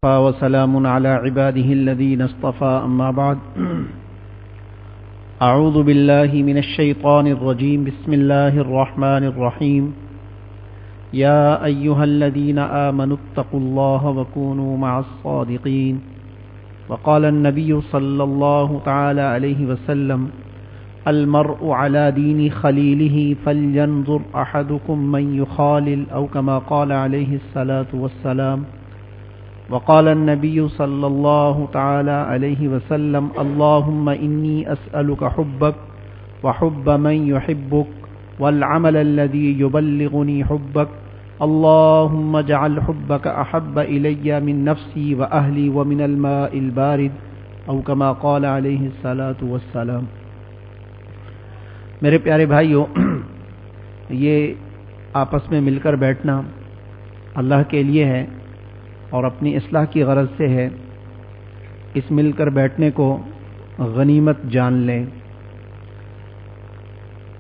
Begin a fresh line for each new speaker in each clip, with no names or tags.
وسلام على عباده الذين اصطفى أما بعد أعوذ بالله من الشيطان الرجيم بسم الله الرحمن الرحيم يا أيها الذين آمنوا اتقوا الله وكونوا مع الصادقين وقال النبي صلى الله تعالى عليه وسلم المرء على دين خليله فلينظر أحدكم من يخالل أو كما قال عليه الصلاة والسلام وقال النبي صلى الله تعالى عليه وسلم اللهم إني أسألك حبك وحب من يحبك والعمل الذي يبلغني حبك اللهم اجعل حبك أحب إلي من نفسي وأهلي ومن الماء البارد أو كما قال عليه الصلاة والسلام۔ میرے پیارے بھائیوں، یہ آپس میں مل کر بیٹھنا اللہ کے لیے ہے اور اپنی اصلاح کی غرض سے ہے۔ اس مل کر بیٹھنے کو غنیمت جان لیں۔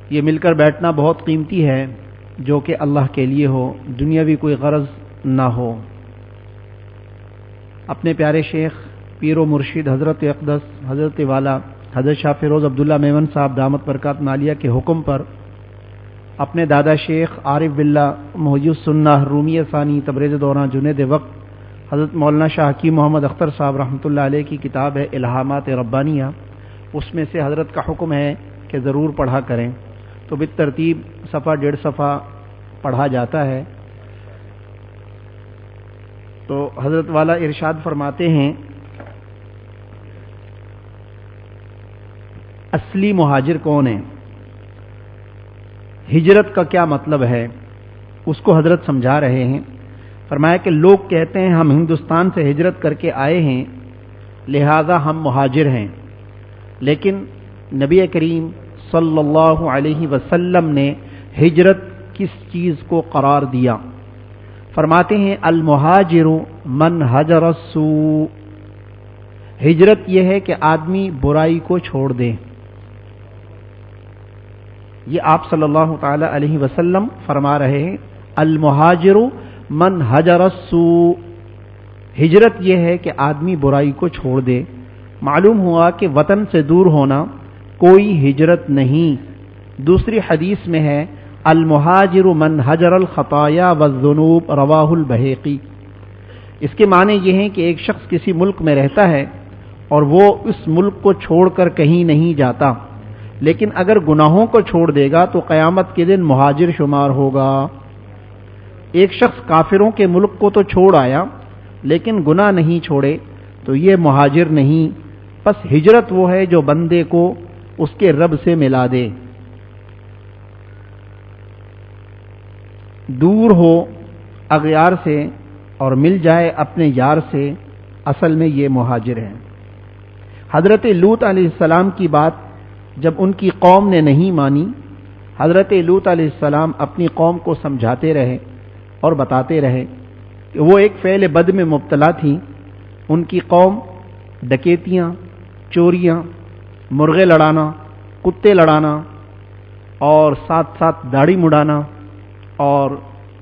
یہ مل کر بیٹھنا بہت قیمتی ہے جو کہ اللہ کے لیے ہو، دنیاوی کوئی غرض نہ ہو۔ اپنے پیارے شیخ پیر و مرشد حضرت اقدس حضرت والا حضرت شاہ فیروز عبداللہ میمن صاحب دامت برکات عالیہ کے حکم پر اپنے دادا شیخ عارف باللہ محی السنہ رومی ثانی تبریز دوران جنید وقت حضرت مولانا شاہ حکیم محمد اختر صاحب رحمۃ اللہ علیہ کی کتاب ہے الہامات ربانیہ، اس میں سے حضرت کا حکم ہے کہ ضرور پڑھا کریں، تو بالترتیب صفحہ 1.5 صفحہ پڑھا جاتا ہے۔ تو حضرت والا ارشاد فرماتے ہیں اصلی مہاجر کون ہے، ہجرت کا کیا مطلب ہے، اس کو حضرت سمجھا رہے ہیں۔ فرمایا کہ لوگ کہتے ہیں ہم ہندوستان سے ہجرت کر کے آئے ہیں لہذا ہم مہاجر ہیں، لیکن نبی کریم صلی اللہ علیہ وسلم نے ہجرت کس چیز کو قرار دیا؟ فرماتے ہیں المہاجر من ہجر السوء، ہجرت یہ ہے کہ آدمی برائی کو چھوڑ دے۔ یہ آپ صلی اللہ تعالی علیہ وسلم فرما رہے ہیں المہاجر من ہجر السوء، ہجرت یہ ہے کہ آدمی برائی کو چھوڑ دے۔ معلوم ہوا کہ وطن سے دور ہونا کوئی ہجرت نہیں۔ دوسری حدیث میں ہے المہاجر من ہجر الخطایا والذنوب رواہ البہقی، اس کے معنی یہ ہیں کہ ایک شخص کسی ملک میں رہتا ہے اور وہ اس ملک کو چھوڑ کر کہیں نہیں جاتا، لیکن اگر گناہوں کو چھوڑ دے گا تو قیامت کے دن مہاجر شمار ہوگا۔ ایک شخص کافروں کے ملک کو تو چھوڑ آیا لیکن گناہ نہیں چھوڑے تو یہ مہاجر نہیں۔ پس ہجرت وہ ہے جو بندے کو اس کے رب سے ملا دے، دور ہو اغیار سے اور مل جائے اپنے یار سے، اصل میں یہ مہاجر ہے۔ حضرت لوط علیہ السلام کی بات جب ان کی قوم نے نہیں مانی، حضرت لوط علیہ السلام اپنی قوم کو سمجھاتے رہے اور بتاتے رہے کہ وہ ایک فعل بد میں مبتلا تھی۔ ان کی قوم ڈکیتیاں، چوریاں، مرغے لڑانا، کتے لڑانا اور ساتھ ساتھ داڑھی مڈانا اور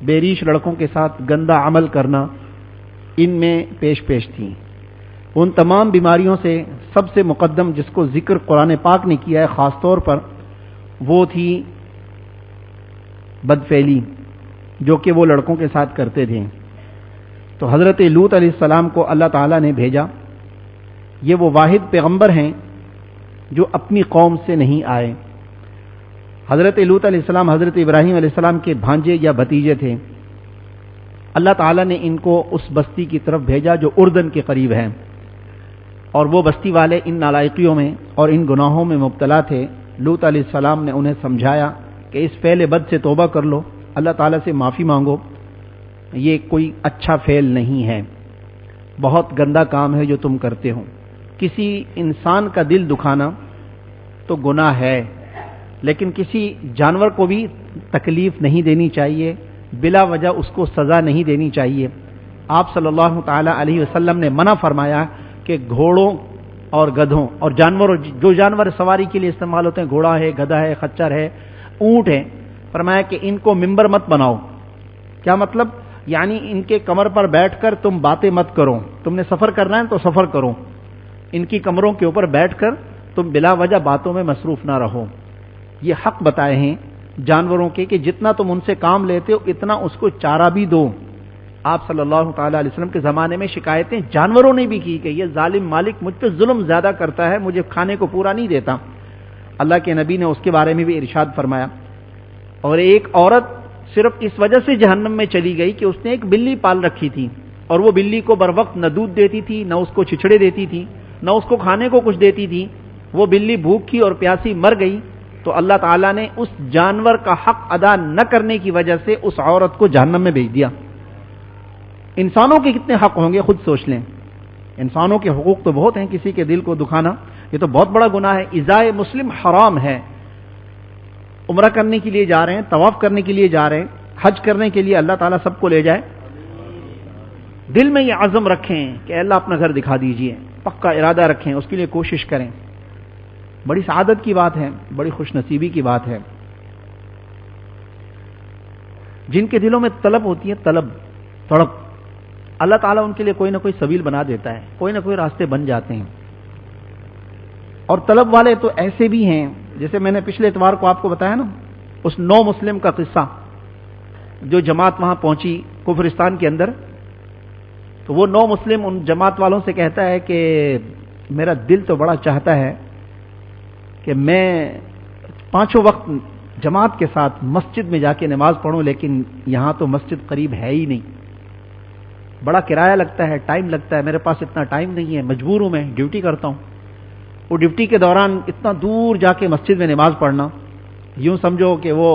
بیریش لڑکوں کے ساتھ گندا عمل کرنا ان میں پیش تھیں۔ ان تمام بیماریوں سے سب سے مقدم جس کو ذکر قرآن پاک نے کیا ہے خاص طور پر، وہ تھی بدفعلی جو کہ وہ لڑکوں کے ساتھ کرتے تھے۔ تو حضرت لوط علیہ السلام کو اللہ تعالیٰ نے بھیجا۔ یہ وہ واحد پیغمبر ہیں جو اپنی قوم سے نہیں آئے۔ حضرت لوط علیہ السلام حضرت ابراہیم علیہ السلام کے بھانجے یا بھتیجے تھے۔ اللہ تعالیٰ نے ان کو اس بستی کی طرف بھیجا جو اردن کے قریب ہے، اور وہ بستی والے ان نالائقیوں میں اور ان گناہوں میں مبتلا تھے۔ لوط علیہ السلام نے انہیں سمجھایا کہ اس فعل بد سے توبہ کر لو، اللہ تعالیٰ سے معافی مانگو، یہ کوئی اچھا فعل نہیں ہے، بہت گندا کام ہے جو تم کرتے ہو۔ کسی انسان کا دل دکھانا تو گناہ ہے، لیکن کسی جانور کو بھی تکلیف نہیں دینی چاہیے، بلا وجہ اس کو سزا نہیں دینی چاہیے۔ آپ صلی اللہ تعالی علیہ وسلم نے منع فرمایا کہ گھوڑوں اور گدھوں اور جانوروں، جو جانور سواری کے لیے استعمال ہوتے ہیں، گھوڑا ہے، گدھا ہے، خچر ہے، اونٹ ہے، فرمایا کہ ان کو ممبر مت بناؤ۔ کیا مطلب؟ یعنی ان کے کمر پر بیٹھ کر تم باتیں مت کرو، تم نے سفر کرنا ہے تو سفر کرو، ان کی کمروں کے اوپر بیٹھ کر تم بلا وجہ باتوں میں مصروف نہ رہو۔ یہ حق بتائے ہیں جانوروں کے کہ جتنا تم ان سے کام لیتے ہو اتنا اس کو چارہ بھی دو۔ آپ صلی اللہ تعالی علیہ وسلم کے زمانے میں شکایتیں جانوروں نے بھی کی کہ یہ ظالم مالک مجھ پہ ظلم زیادہ کرتا ہے، مجھے کھانے کو پورا نہیں دیتا۔ اللہ کے نبی نے اس کے بارے میں بھی ارشاد فرمایا۔ اور ایک عورت صرف اس وجہ سے جہنم میں چلی گئی کہ اس نے ایک بلی پال رکھی تھی، اور وہ بلی کو بر وقت نہ دودھ دیتی تھی، نہ اس کو چھچڑے دیتی تھی، نہ اس کو کھانے کو کچھ دیتی تھی۔ وہ بلی بھوکی اور پیاسی مر گئی تو اللہ تعالیٰ نے اس جانور کا حق ادا نہ کرنے کی وجہ سے اس عورت کو جہنم میں بھیج دیا۔ انسانوں کے کتنے حق ہوں گے خود سوچ لیں۔ انسانوں کے حقوق تو بہت ہیں، کسی کے دل کو دکھانا یہ تو بہت بڑا گناہ ہے۔ ایذائے مسلم حرام ہے۔ عمرہ کرنے کے لیے جا رہے ہیں، طواف کرنے کے لیے جا رہے ہیں، حج کرنے کے لیے اللہ تعالیٰ سب کو لے جائے، دل میں یہ عزم رکھیں کہ اللہ اپنا گھر دکھا دیجئے، پکا ارادہ رکھیں، اس کے لیے کوشش کریں۔ بڑی سعادت کی بات ہے، بڑی خوش نصیبی کی بات ہے۔ جن کے دلوں میں طلب ہوتی ہے، تڑپ، اللہ تعالیٰ ان کے لیے کوئی نہ کوئی سبیل بنا دیتا ہے، کوئی نہ کوئی راستے بن جاتے ہیں۔ اور طلب والے تو ایسے بھی ہیں، جیسے میں نے پچھلے اتوار کو آپ کو بتایا نا، اس 9 مسلم کا قصہ، جو جماعت وہاں پہنچی کفرستان کے اندر، تو وہ 9 مسلم ان جماعت والوں سے کہتا ہے کہ میرا دل تو بڑا چاہتا ہے کہ میں 5 وقت جماعت کے ساتھ مسجد میں جا کے نماز پڑھوں، لیکن یہاں تو مسجد قریب ہے ہی نہیں، بڑا کرایہ لگتا ہے، ٹائم لگتا ہے، میرے پاس اتنا ٹائم نہیں ہے، مجبور ہوں، میں ڈیوٹی کرتا ہوں۔ وہ ڈیوٹی کے دوران اتنا دور جا کے مسجد میں نماز پڑھنا، یوں سمجھو کہ وہ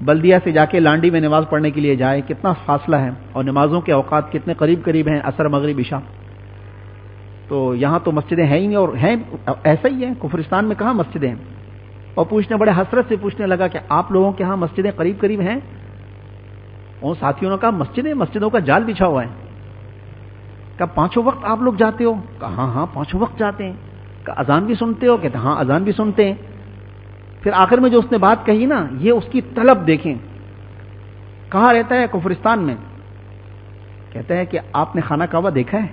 بلدیہ سے جا کے لانڈی میں نماز پڑھنے کے لیے جائے، کتنا فاصلہ ہے، اور نمازوں کے اوقات کتنے قریب ہیں، عصر مغرب عشاء۔ تو یہاں تو مسجدیں ہیں ہی نہیں، اور ہیں ایسا ہی ہے، کفرستان میں کہاں مسجدیں ہیں۔ اور بڑے حسرت سے پوچھنے لگا کہ آپ لوگوں کے ہاں مسجدیں قریب ہیں؟ اور ساتھیوں نے کہا مسجدوں کا جال بچھا ہوا ہے۔ کہا 5 وقت آپ لوگ جاتے ہو؟ کہا ہاں 5 وقت جاتے ہیں۔ کہا اذان بھی سنتے ہو؟ کہتے ہاں اذان بھی سنتے ہیں۔ پھر آخر میں جو اس نے بات کہی نا، یہ اس کی طلب دیکھیں، کہاں رہتا ہے؟ کفرستان میں۔ کہتا ہے کہ آپ نے خانہ کعبہ دیکھا ہے؟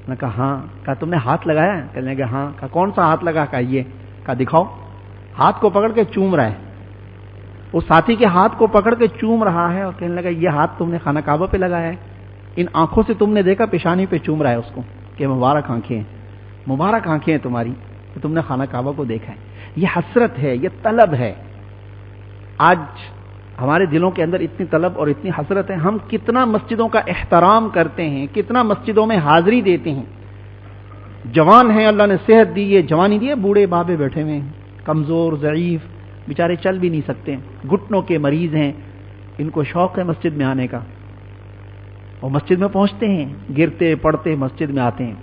میں کہا ہاں۔ کہا تم نے ہاتھ لگایا ہے؟ کہنے لگا ہاں۔ کہا کون سا ہاتھ لگا؟ کہا یہ۔ کہا دکھاؤ۔ ہاتھ کو پکڑ کے چوم رہا ہے، اس ساتھی کے ہاتھ کو پکڑ کے چوم رہا ہے، اور کہنے لگا یہ ہاتھ تم نے خانہ کعبہ پہ لگایا ہے، ان آنکھوں سے تم نے دیکھا، پیشانی پہ چوم رہا ہے اس کو کہ مبارک آنکھیں ہیں تمہاری کہ تم نے خانہ کعبہ کو دیکھا ہے۔ یہ حسرت ہے، یہ طلب ہے۔ آج ہمارے دلوں کے اندر اتنی طلب اور اتنی حسرت ہے، ہم کتنا مسجدوں کا احترام کرتے ہیں، کتنا مسجدوں میں حاضری دیتے ہیں۔ جوان ہیں، اللہ نے صحت دی ہے، جوانی دی ہے، بوڑھے بابے بیٹھے ہوئے ہیں، کمزور ضعیف بیچارے چل بھی نہیں سکتے، گھٹنوں کے مریض ہیں، ان کو شوق ہے مسجد میں آنے کا، اور مسجد میں پہنچتے ہیں، گرتے پڑتے مسجد میں آتے ہیں۔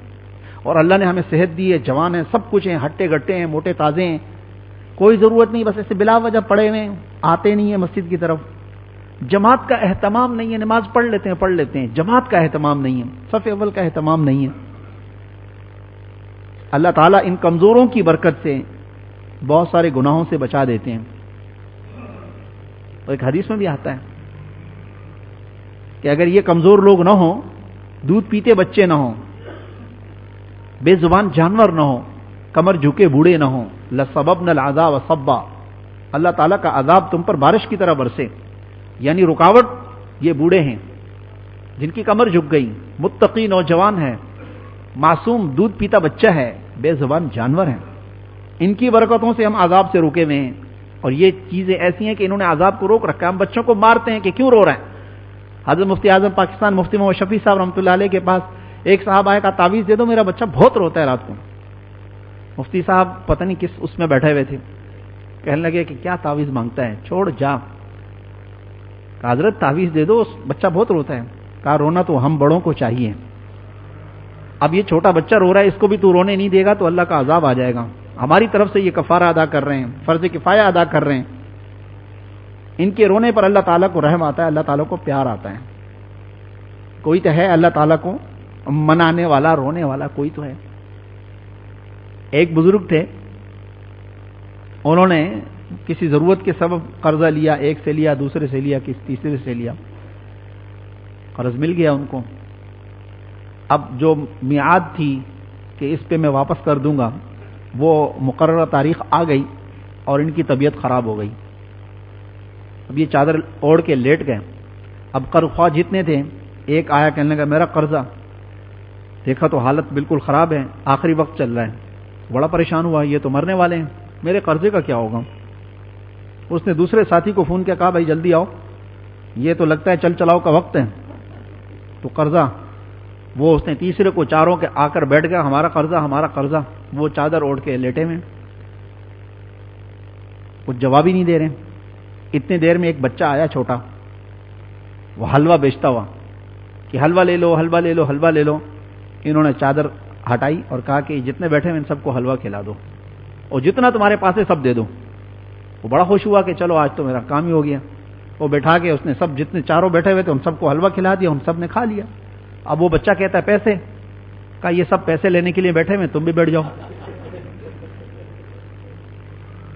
اور اللہ نے ہمیں صحت دی ہے، جوان ہیں، سب کچھ ہیں، ہٹے گٹے ہیں، موٹے تازے ہیں، کوئی ضرورت نہیں، بس ایسے بلا وجہ پڑے ہوئے آتے نہیں ہیں مسجد کی طرف۔ جماعت کا اہتمام نہیں ہے، نماز پڑھ لیتے ہیں، جماعت کا اہتمام نہیں ہے، صف اول کا اہتمام نہیں ہے۔ اللہ تعالیٰ ان کمزوروں کی برکت سے بہت سارے گناہوں سے بچا دیتے ہیں۔ اور ایک حدیث میں بھی آتا ہے کہ اگر یہ کمزور لوگ نہ ہوں، دودھ پیتے بچے نہ ہوں، بے زبان جانور نہ ہوں، کمر جھکے بوڑھے نہ ہوں، لَسَبَبْنَا الْعَذَابَ صَبًّا، اللہ تعالیٰ کا عذاب تم پر بارش کی طرح برسے۔ یعنی رکاوٹ یہ بوڑھے ہیں جن کی کمر جھک گئی، متقی نوجوان ہے، معصوم دودھ پیتا بچہ ہے، بے زبان جانور ہیں، ان کی برکتوں سے ہم عذاب سے روکے ہوئے ہیں۔ اور یہ چیزیں ایسی ہیں کہ انہوں نے عذاب کو روک رکھا ہے۔ ہم بچوں کو مارتے ہیں کہ کیوں رو رہا ہے۔ حضرت مفتی اعظم پاکستان مفتی محمد شفیع صاحب رحمۃ اللہ علیہ کے پاس ایک صاحب آیا، کہا تعویذ دے دو، میرا بچہ بہت روتا ہے رات کو۔ مفتی صاحب پتہ نہیں کس اس میں بیٹھے ہوئے تھے، کہنے لگے کہ کیا تعویذ مانگتا ہے، چھوڑ جا۔ کہا حضرت تعویذ دے دو، بچہ بہت روتا ہے۔ کہا رونا تو ہم بڑوں کو چاہیے، اب یہ چھوٹا بچہ رو رہا ہے، اس کو بھی تو رونے نہیں دے گا تو اللہ کا عذاب آ جائے گا۔ ہماری طرف سے یہ کفارہ ادا کر رہے ہیں، فرض کفایہ ادا کر رہے ہیں۔ ان کے رونے پر اللہ تعالیٰ کو رحم آتا ہے، اللہ تعالیٰ کو پیار آتا ہے۔ کوئی تو ہے اللہ تعالیٰ کو منانے والا، رونے والا کوئی تو ہے۔ ایک بزرگ تھے، انہوں نے کسی ضرورت کے سبب قرضہ لیا، ایک سے لیا، دوسرے سے لیا، کسی تیسرے سے لیا، قرض مل گیا ان کو. اب جو میعاد تھی کہ اس پہ میں واپس کر دوں گا، وہ مقررہ تاریخ آ گئی اور ان کی طبیعت خراب ہو گئی. اب یہ چادر اوڑھ کے لیٹ گئے. اب قرض خواہ جتنے تھے، ایک آیا کہنے لگا میرا قرضہ، دیکھا تو حالت بالکل خراب ہے، آخری وقت چل رہا ہے، بڑا پریشان ہوا، یہ تو مرنے والے ہیں، میرے قرضے کا کیا ہوگا. اس نے دوسرے ساتھی کو فون کیا، کہا بھائی جلدی آؤ، یہ تو لگتا ہے چل چلاؤ کا وقت ہے، تو قرضہ. وہ اس نے تیسرے کو، چاروں کے آ کر بیٹھ گیا، ہمارا قرضہ ہمارا قرضہ. وہ چادر اوڑھ کے لیٹے ہوئے، کچھ جواب ہی نہیں دے رہے. اتنے دیر میں ایک بچہ آیا چھوٹا، وہ حلوہ بیچتا ہوا، کہ حلوہ لے لو حلوہ لے لو حلوہ لے لو. انہوں نے چادر ہٹائی اور کہا کہ جتنے بیٹھے ہیں ان سب کو حلوہ کھلا دو، اور جتنا تمہارے پاس ہے سب دے دو. وہ بڑا خوش ہوا کہ چلو آج تو میرا کام ہی ہو گیا. وہ بیٹھا کے اس نے سب، جتنے چاروں بیٹھے ہوئے تھے ان سب کو حلوہ کھلا دیا، ان سب نے کھا لیا. اب وہ بچہ کہتا ہے پیسے، کہا یہ سب پیسے لینے کے لیے بیٹھے ہوئے، تم بھی بیٹھ جاؤ.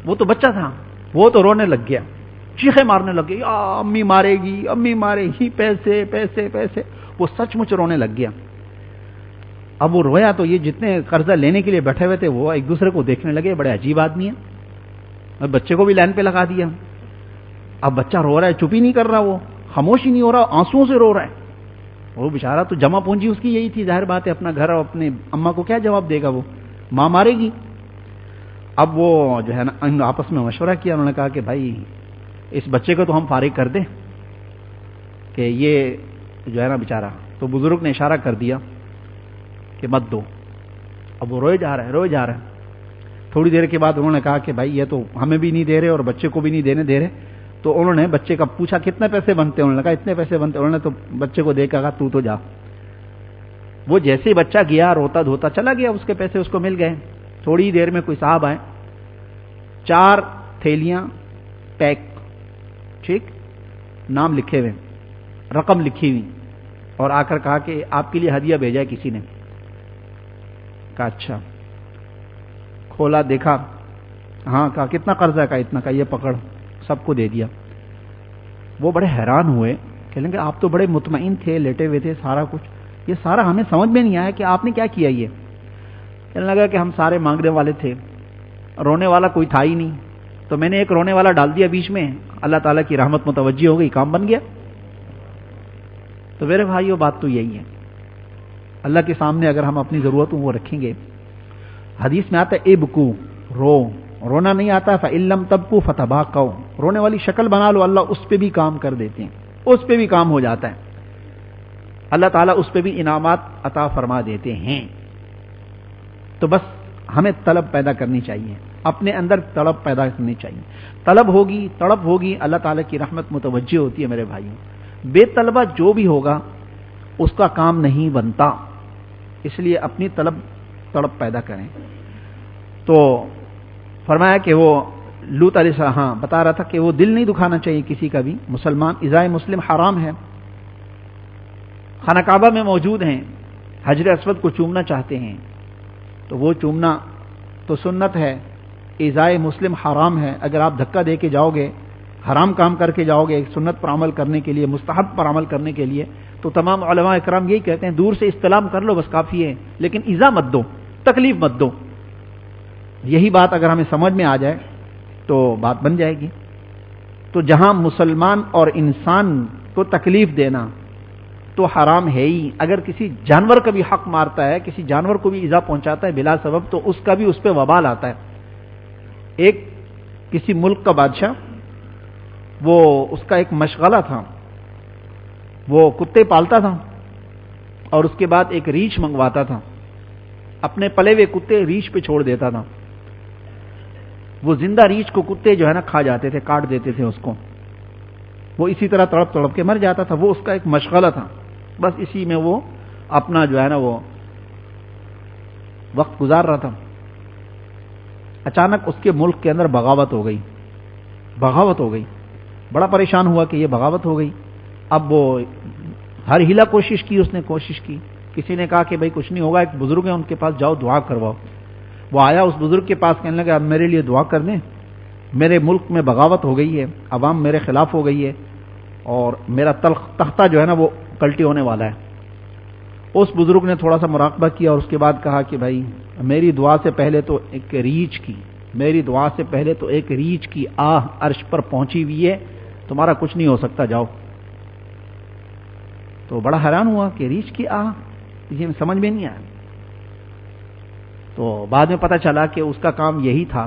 وہ تو بچہ تھا، وہ تو رونے لگ گیا، چیخیں مارنے لگ گیا، امی مارے گی امی مارے گی، پیسے پیسے پیسے. وہ سچ مچ رونے لگ گیا. اب وہ رویا تو یہ جتنے قرضہ لینے کے لیے بیٹھے ہوئے تھے وہ ایک دوسرے کو دیکھنے لگے، بڑے عجیب آدمی ہیں. اور بچے کو بھی لائن پہ لگا دیا. اب بچہ رو رہا ہے، چپ ہی نہیں کر رہا، وہ خاموش ہی نہیں ہو رہا، آنسوؤں سے رو رہا ہے. وہ بیچارہ تو جمع پونجی اس کی یہی تھی، ظاہر بات ہے، اپنا گھر اور اپنے اماں کو کیا جواب دے گا، وہ ماں مارے گی. اب وہ جو ہے نا آپس میں مشورہ کیا، انہوں نے کہا کہ بھائی اس بچے کو تو ہم فارغ کر دیں، کہ یہ جو ہے نا بیچارہ. تو بزرگ نے اشارہ کر دیا کہ مت دو. اب وہ روئے جا رہا ہے روئے جا رہا ہے. تھوڑی دیر کے بعد انہوں نے کہا کہ بھائی یہ تو ہمیں بھی نہیں دے رہے اور بچے کو بھی نہیں دینے دے رہے. تو انہوں نے بچے کا پوچھا کتنے پیسے بنتے ہیں، انہوں نے کہا اتنے پیسے بنتے. انہوں نے تو بچے کو دیکھ کہا تو جا. وہ جیسے ہی بچہ گیا روتا دھوتا چلا گیا، اس کے پیسے اس کو مل گئے. تھوڑی دیر میں کوئی صاحب آئے، 4 تھیلیاں پیک، ٹھیک، نام لکھے ہوئے، رقم لکھی ہوئی، اور آ کر کہا کہ آپ کے لیے ہدیہ بھیجا ہے کسی نے. کہا اچھا. کھولا دیکھا، ہاں، کہا کتنا قرضہ ہے، کہا اتنا. کا یہ پکڑ، سب کو دے دیا. وہ بڑے حیران ہوئے، کہنے کہ آپ تو بڑے مطمئن تھے، لیٹے ہوئے تھے، سارا کچھ، یہ سارا ہمیں سمجھ میں نہیں آیا کہ آپ نے کیا کیا. یہ کہنے لگا کہ ہم سارے مانگنے والے تھے، رونے والا کوئی تھا ہی نہیں، تو میں نے ایک رونے والا ڈال دیا بیچ میں، اللہ تعالیٰ کی رحمت متوجہ ہو گئی، کام بن گیا. تو میرے بھائیو بات تو یہی ہے، اللہ کے سامنے اگر ہم اپنی ضرورتوں کو رکھیں گے. حدیث میں آتا ہے ابکو، رو، رونا نہیں آتا فَإِن لَّمْ تَبْكُوا فَتَبَاكَوْا، رونے والی شکل بنا لو، اللہ اس پہ بھی کام کر دیتے ہیں، اس پہ بھی کام ہو جاتا ہے. اللہ تعالیٰ اس پہ بھی انعامات عطا فرما دیتے ہیں. تو بس ہمیں طلب پیدا کرنی چاہیے، اپنے اندر طلب پیدا کرنی چاہیے. طلب ہوگی، طلب ہوگی، اللہ تعالیٰ کی رحمت متوجہ ہوتی ہے. میرے بھائیوں، بے طلبہ جو بھی ہوگا اس کا کام نہیں بنتا، اس لیے اپنی طلب پیدا کریں. تو فرمایا کہ وہ لوط علیہ السلام، ہاں بتا رہا تھا کہ وہ دل نہیں دکھانا چاہیے کسی کا بھی. مسلمان ایذائے مسلم حرام ہے. خانہ کعبہ میں موجود ہیں، حجر اسود کو چومنا چاہتے ہیں تو وہ چومنا تو سنت ہے، ایذائے مسلم حرام ہے. اگر آپ دھکا دے کے جاؤ گے، حرام کام کر کے جاؤ گے، ایک سنت پر عمل کرنے کے لیے، مستحب پر عمل کرنے کے لیے، تو تمام علماء اکرام یہی کہتے ہیں دور سے استلام کر لو بس کافی ہے، لیکن ایذا مت دو، تکلیف مت دو. یہی بات اگر ہمیں سمجھ میں آ جائے تو بات بن جائے گی. تو جہاں مسلمان اور انسان کو تکلیف دینا تو حرام ہے ہی. اگر کسی جانور کا بھی حق مارتا ہے، کسی جانور کو بھی ایذا پہنچاتا ہے بلا سبب، تو اس کا بھی اس پہ وبال آتا ہے. ایک کسی ملک کا بادشاہ، وہ اس کا ایک مشغلہ تھا، وہ کتے پالتا تھا اور اس کے بعد ایک ریچھ منگواتا تھا، اپنے پلے ہوئے کتے ریچھ پہ چھوڑ دیتا تھا. وہ زندہ ریچھ کو کتے جو ہے نا کھا جاتے تھے، کاٹ دیتے تھے اس کو. وہ اسی طرح تڑپ تڑپ کے مر جاتا تھا. وہ اس کا ایک مشغلہ تھا، بس اسی میں وہ اپنا جو ہے نا وہ وقت گزار رہا تھا. اچانک اس کے ملک کے اندر بغاوت ہو گئی. بڑا پریشان ہوا کہ یہ بغاوت ہو گئی. اب وہ ہر ہیلا کوشش کی. کسی نے کہا کہ بھائی کچھ نہیں ہوگا، ایک بزرگ ہیں ان کے پاس جاؤ دعا کرواؤ. وہ آیا اس بزرگ کے پاس، کہنے لگا اب میرے لیے دعا کر دیں. میرے ملک میں بغاوت ہو گئی ہے، عوام میرے خلاف ہو گئی ہے اور میرا تختہ جو ہے نا وہ کلٹی ہونے والا ہے۔ اس بزرگ نے تھوڑا سا مراقبہ کیا اور اس کے بعد کہا کہ بھائی میری دعا سے پہلے تو ایک ریچھ کی آہ عرش پر پہنچی ہوئی ہے، تمہارا کچھ نہیں ہو سکتا، جاؤ۔ تو بڑا حیران ہوا کہ ریچھ کی آہ، یہ سمجھ میں نہیں آیا۔ تو بعد میں پتہ چلا کہ اس کا کام یہی تھا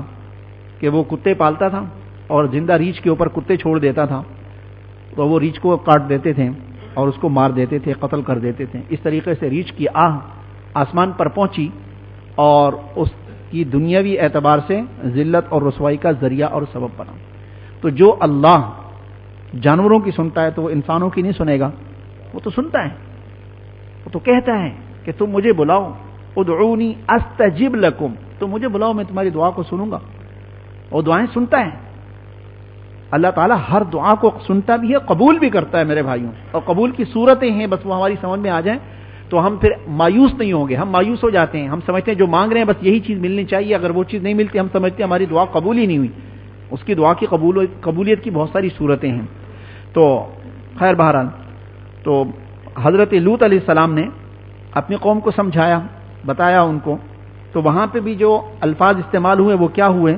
کہ وہ کتے پالتا تھا اور زندہ ریچھ کے اوپر کتے چھوڑ دیتا تھا، تو وہ ریچھ کو کاٹ دیتے تھے اور اس کو مار دیتے تھے، قتل کر دیتے تھے۔ اس طریقے سے ریچھ کی آہ آسمان پر پہنچی اور اس کی دنیاوی اعتبار سے ذلت اور رسوائی کا ذریعہ اور سبب بنا۔ تو جو اللہ جانوروں کی سنتا ہے تو وہ انسانوں کی نہیں سنے گا؟ وہ تو سنتا ہے، وہ تو کہتا ہے کہ تم مجھے بلاؤ، ادعونی استجب لکم، تم مجھے بلاؤ میں تمہاری دعا کو سنوں گا، اور دعائیں سنتا ہے۔ اللہ تعالیٰ ہر دعا کو سنتا بھی ہے، قبول بھی کرتا ہے میرے بھائیوں، اور قبول کی صورتیں ہیں، بس وہ ہماری سمجھ میں آ جائیں تو ہم پھر مایوس نہیں ہوں گے۔ ہم مایوس ہو جاتے ہیں، ہم سمجھتے ہیں جو مانگ رہے ہیں بس یہی چیز ملنی چاہیے، اگر وہ چیز نہیں ملتی ہم سمجھتے ہیں ہماری دعا قبول ہی نہیں ہوئی۔ اس کی دعا کی قبولیت کی بہت ساری صورتیں ہیں۔ تو خیر بہرحال، تو حضرت لوط علیہ السلام نے اپنی قوم کو سمجھایا، بتایا ان کو، تو وہاں پہ بھی جو الفاظ استعمال ہوئے وہ کیا ہوئے؟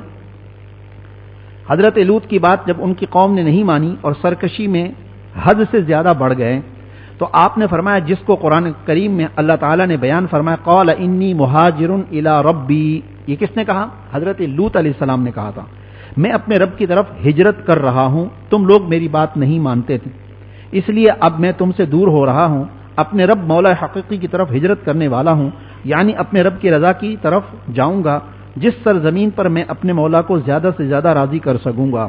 حضرت لوط کی بات جب ان کی قوم نے نہیں مانی اور سرکشی میں حد سے زیادہ بڑھ گئے تو آپ نے فرمایا، جس کو قرآن کریم میں اللہ تعالیٰ نے بیان فرمایا، قال انی مہاجر الی ربی، یہ کس نے کہا؟ حضرت لوط علیہ السلام نے کہا تھا، میں اپنے رب کی طرف ہجرت کر رہا ہوں، تم لوگ میری بات نہیں مانتے تھے، اس لیے اب میں تم سے دور ہو رہا ہوں، اپنے رب مولا حقیقی کی طرف ہجرت کرنے والا ہوں، یعنی اپنے رب کی رضا کی طرف جاؤں گا، جس سرزمین پر میں اپنے مولا کو زیادہ سے زیادہ راضی کر سکوں گا،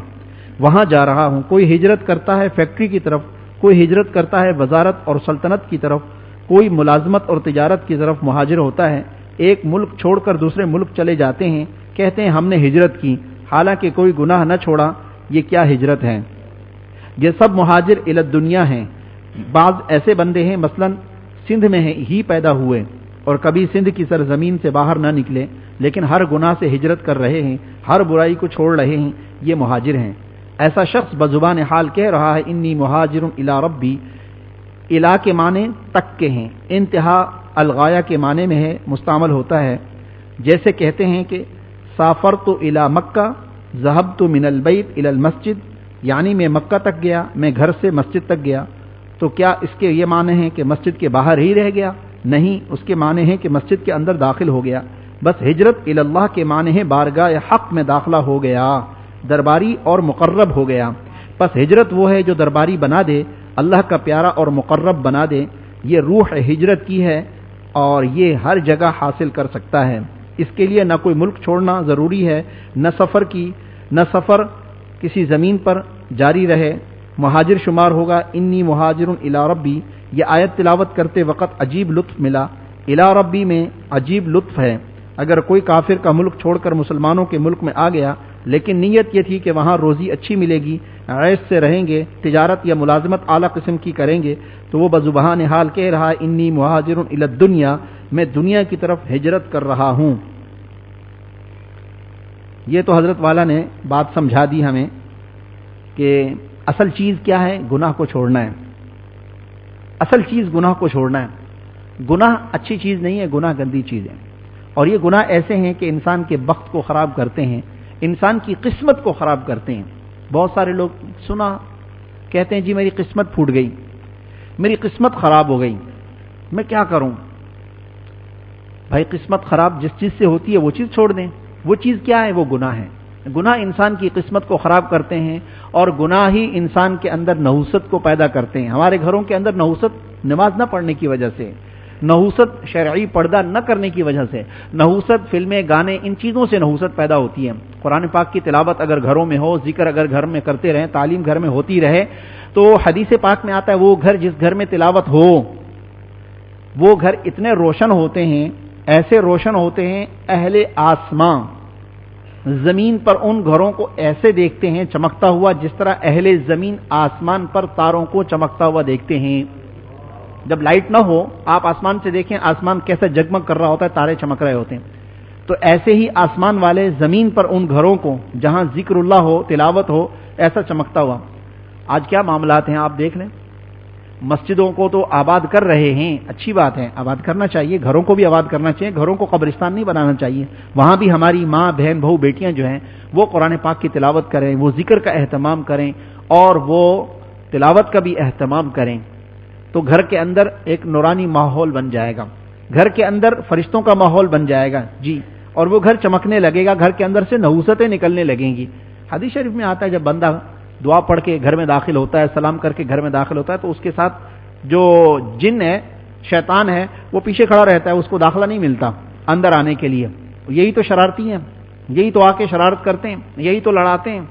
وہاں جا رہا ہوں۔ کوئی ہجرت کرتا ہے فیکٹری کی طرف، کوئی ہجرت کرتا ہے وزارت اور سلطنت کی طرف، کوئی ملازمت اور تجارت کی طرف مہاجر ہوتا ہے، ایک ملک چھوڑ کر دوسرے ملک چلے جاتے ہیں، کہتے ہیں ہم نے ہجرت کی، حالانکہ کوئی گناہ نہ چھوڑا، یہ کیا ہجرت ہے؟ یہ سب مہاجر الی الدنیا ہیں۔ بعض ایسے بندے ہیں مثلا سندھ میں ہی پیدا ہوئے اور کبھی سندھ کی سرزمین سے باہر نہ نکلے، لیکن ہر گناہ سے ہجرت کر رہے ہیں، ہر برائی کو چھوڑ رہے ہیں، یہ مہاجر ہیں۔ ایسا شخص بزبان حال کہہ رہا ہے انی مہاجر الی ربی، الی کے معنی تک کے ہیں، انتہا الغایہ کے معنی میں ہے، مستعمل ہوتا ہے، جیسے کہتے ہیں کہ سافرت الی مکہ ذهبت من البیت الی المسجد، یعنی میں مکہ تک گیا، میں گھر سے مسجد تک گیا۔ تو کیا اس کے یہ معنی ہے کہ مسجد کے باہر ہی رہ گیا؟ نہیں، اس کے معنی ہے کہ مسجد کے اندر داخل ہو گیا۔ بس ہجرت الی اللہ کے معنی ہے بارگاہ حق میں داخلہ ہو گیا، درباری اور مقرب ہو گیا۔ بس ہجرت وہ ہے جو درباری بنا دے، اللہ کا پیارا اور مقرب بنا دے، یہ روح ہجرت کی ہے اور یہ ہر جگہ حاصل کر سکتا ہے۔ اس کے لیے نہ کوئی ملک چھوڑنا ضروری ہے، نہ سفر کسی زمین پر جاری رہے، مہاجر شمار ہوگا۔ انی مہاجر الی ربی، یہ آیت تلاوت کرتے وقت عجیب لطف ملا، الی ربی میں عجیب لطف ہے۔ اگر کوئی کافر کا ملک چھوڑ کر مسلمانوں کے ملک میں آ گیا لیکن نیت یہ تھی کہ وہاں روزی اچھی ملے گی، عیش سے رہیں گے، تجارت یا ملازمت اعلیٰ قسم کی کریں گے، تو وہ بزبان حال کہہ رہا ہے انی مہاجر الی الدنیا، میں دنیا کی طرف ہجرت کر رہا ہوں۔ یہ تو حضرت والا نے بات سمجھا دی ہمیں کہ اصل چیز کیا ہے؟ گناہ کو چھوڑنا ہے۔ اصل چیز گناہ کو چھوڑنا ہے۔ گناہ اچھی چیز نہیں ہے، گناہ گندی چیز ہے، اور یہ گناہ ایسے ہیں کہ انسان کے وقت کو خراب کرتے ہیں، انسان کی قسمت کو خراب کرتے ہیں۔ بہت سارے لوگ سنا کہتے ہیں جی میری قسمت پھوٹ گئی، میری قسمت خراب ہو گئی، میں کیا کروں؟ بھائی قسمت خراب جس چیز سے ہوتی ہے وہ چیز چھوڑ دیں۔ وہ چیز کیا ہے؟ وہ گناہ ہے۔ گناہ انسان کی قسمت کو خراب کرتے ہیں اور گناہ ہی انسان کے اندر نحوست کو پیدا کرتے ہیں۔ ہمارے گھروں کے اندر نحوست نماز نہ پڑھنے کی وجہ سے، نحوست شرعی پردہ نہ کرنے کی وجہ سے، نحوست فلمیں گانے ان چیزوں سے نحوست پیدا ہوتی ہے۔ قرآن پاک کی تلاوت اگر گھروں میں ہو، ذکر اگر گھر میں کرتے رہیں، تعلیم گھر میں ہوتی رہے، تو حدیث پاک میں آتا ہے وہ گھر جس گھر میں تلاوت ہو وہ گھر اتنے روشن ہوتے ہیں، ایسے روشن ہوتے ہیں، اہل آسماں زمین پر ان گھروں کو ایسے دیکھتے ہیں چمکتا ہوا جس طرح اہل زمین آسمان پر تاروں کو چمکتا ہوا دیکھتے ہیں۔ جب لائٹ نہ ہو آپ آسمان سے دیکھیں، آسمان کیسا جگمگ کر رہا ہوتا ہے، تارے چمک رہے ہوتے ہیں۔ تو ایسے ہی آسمان والے زمین پر ان گھروں کو جہاں ذکر اللہ ہو، تلاوت ہو، ایسا چمکتا ہوا۔ آج کیا معاملات ہیں آپ دیکھ لیں، مسجدوں کو تو آباد کر رہے ہیں، اچھی بات ہے، آباد کرنا چاہیے، گھروں کو بھی آباد کرنا چاہیے، گھروں کو قبرستان نہیں بنانا چاہیے، وہاں بھی ہماری ماں، بہن، بہو، بیٹیاں جو ہیں وہ قرآن پاک کی تلاوت کریں، وہ ذکر کا اہتمام کریں اور وہ تلاوت کا بھی اہتمام کریں، تو گھر کے اندر ایک نورانی ماحول بن جائے گا، گھر کے اندر فرشتوں کا ماحول بن جائے گا جی، اور وہ گھر چمکنے لگے گا، گھر کے اندر سے نحوستیں نکلنے لگیں گی۔ حدیث شریف میں آتا ہے جب بندہ دعا پڑھ کے گھر میں داخل ہوتا ہے، سلام کر کے گھر میں داخل ہوتا ہے، تو اس کے ساتھ جو جن ہے، شیطان ہے، وہ پیچھے کھڑا رہتا ہے، اس کو داخلہ نہیں ملتا اندر آنے کے لیے۔ یہی تو شرارتی ہیں، یہی تو آ کے شرارت کرتے ہیں، یہی تو لڑاتے ہیں،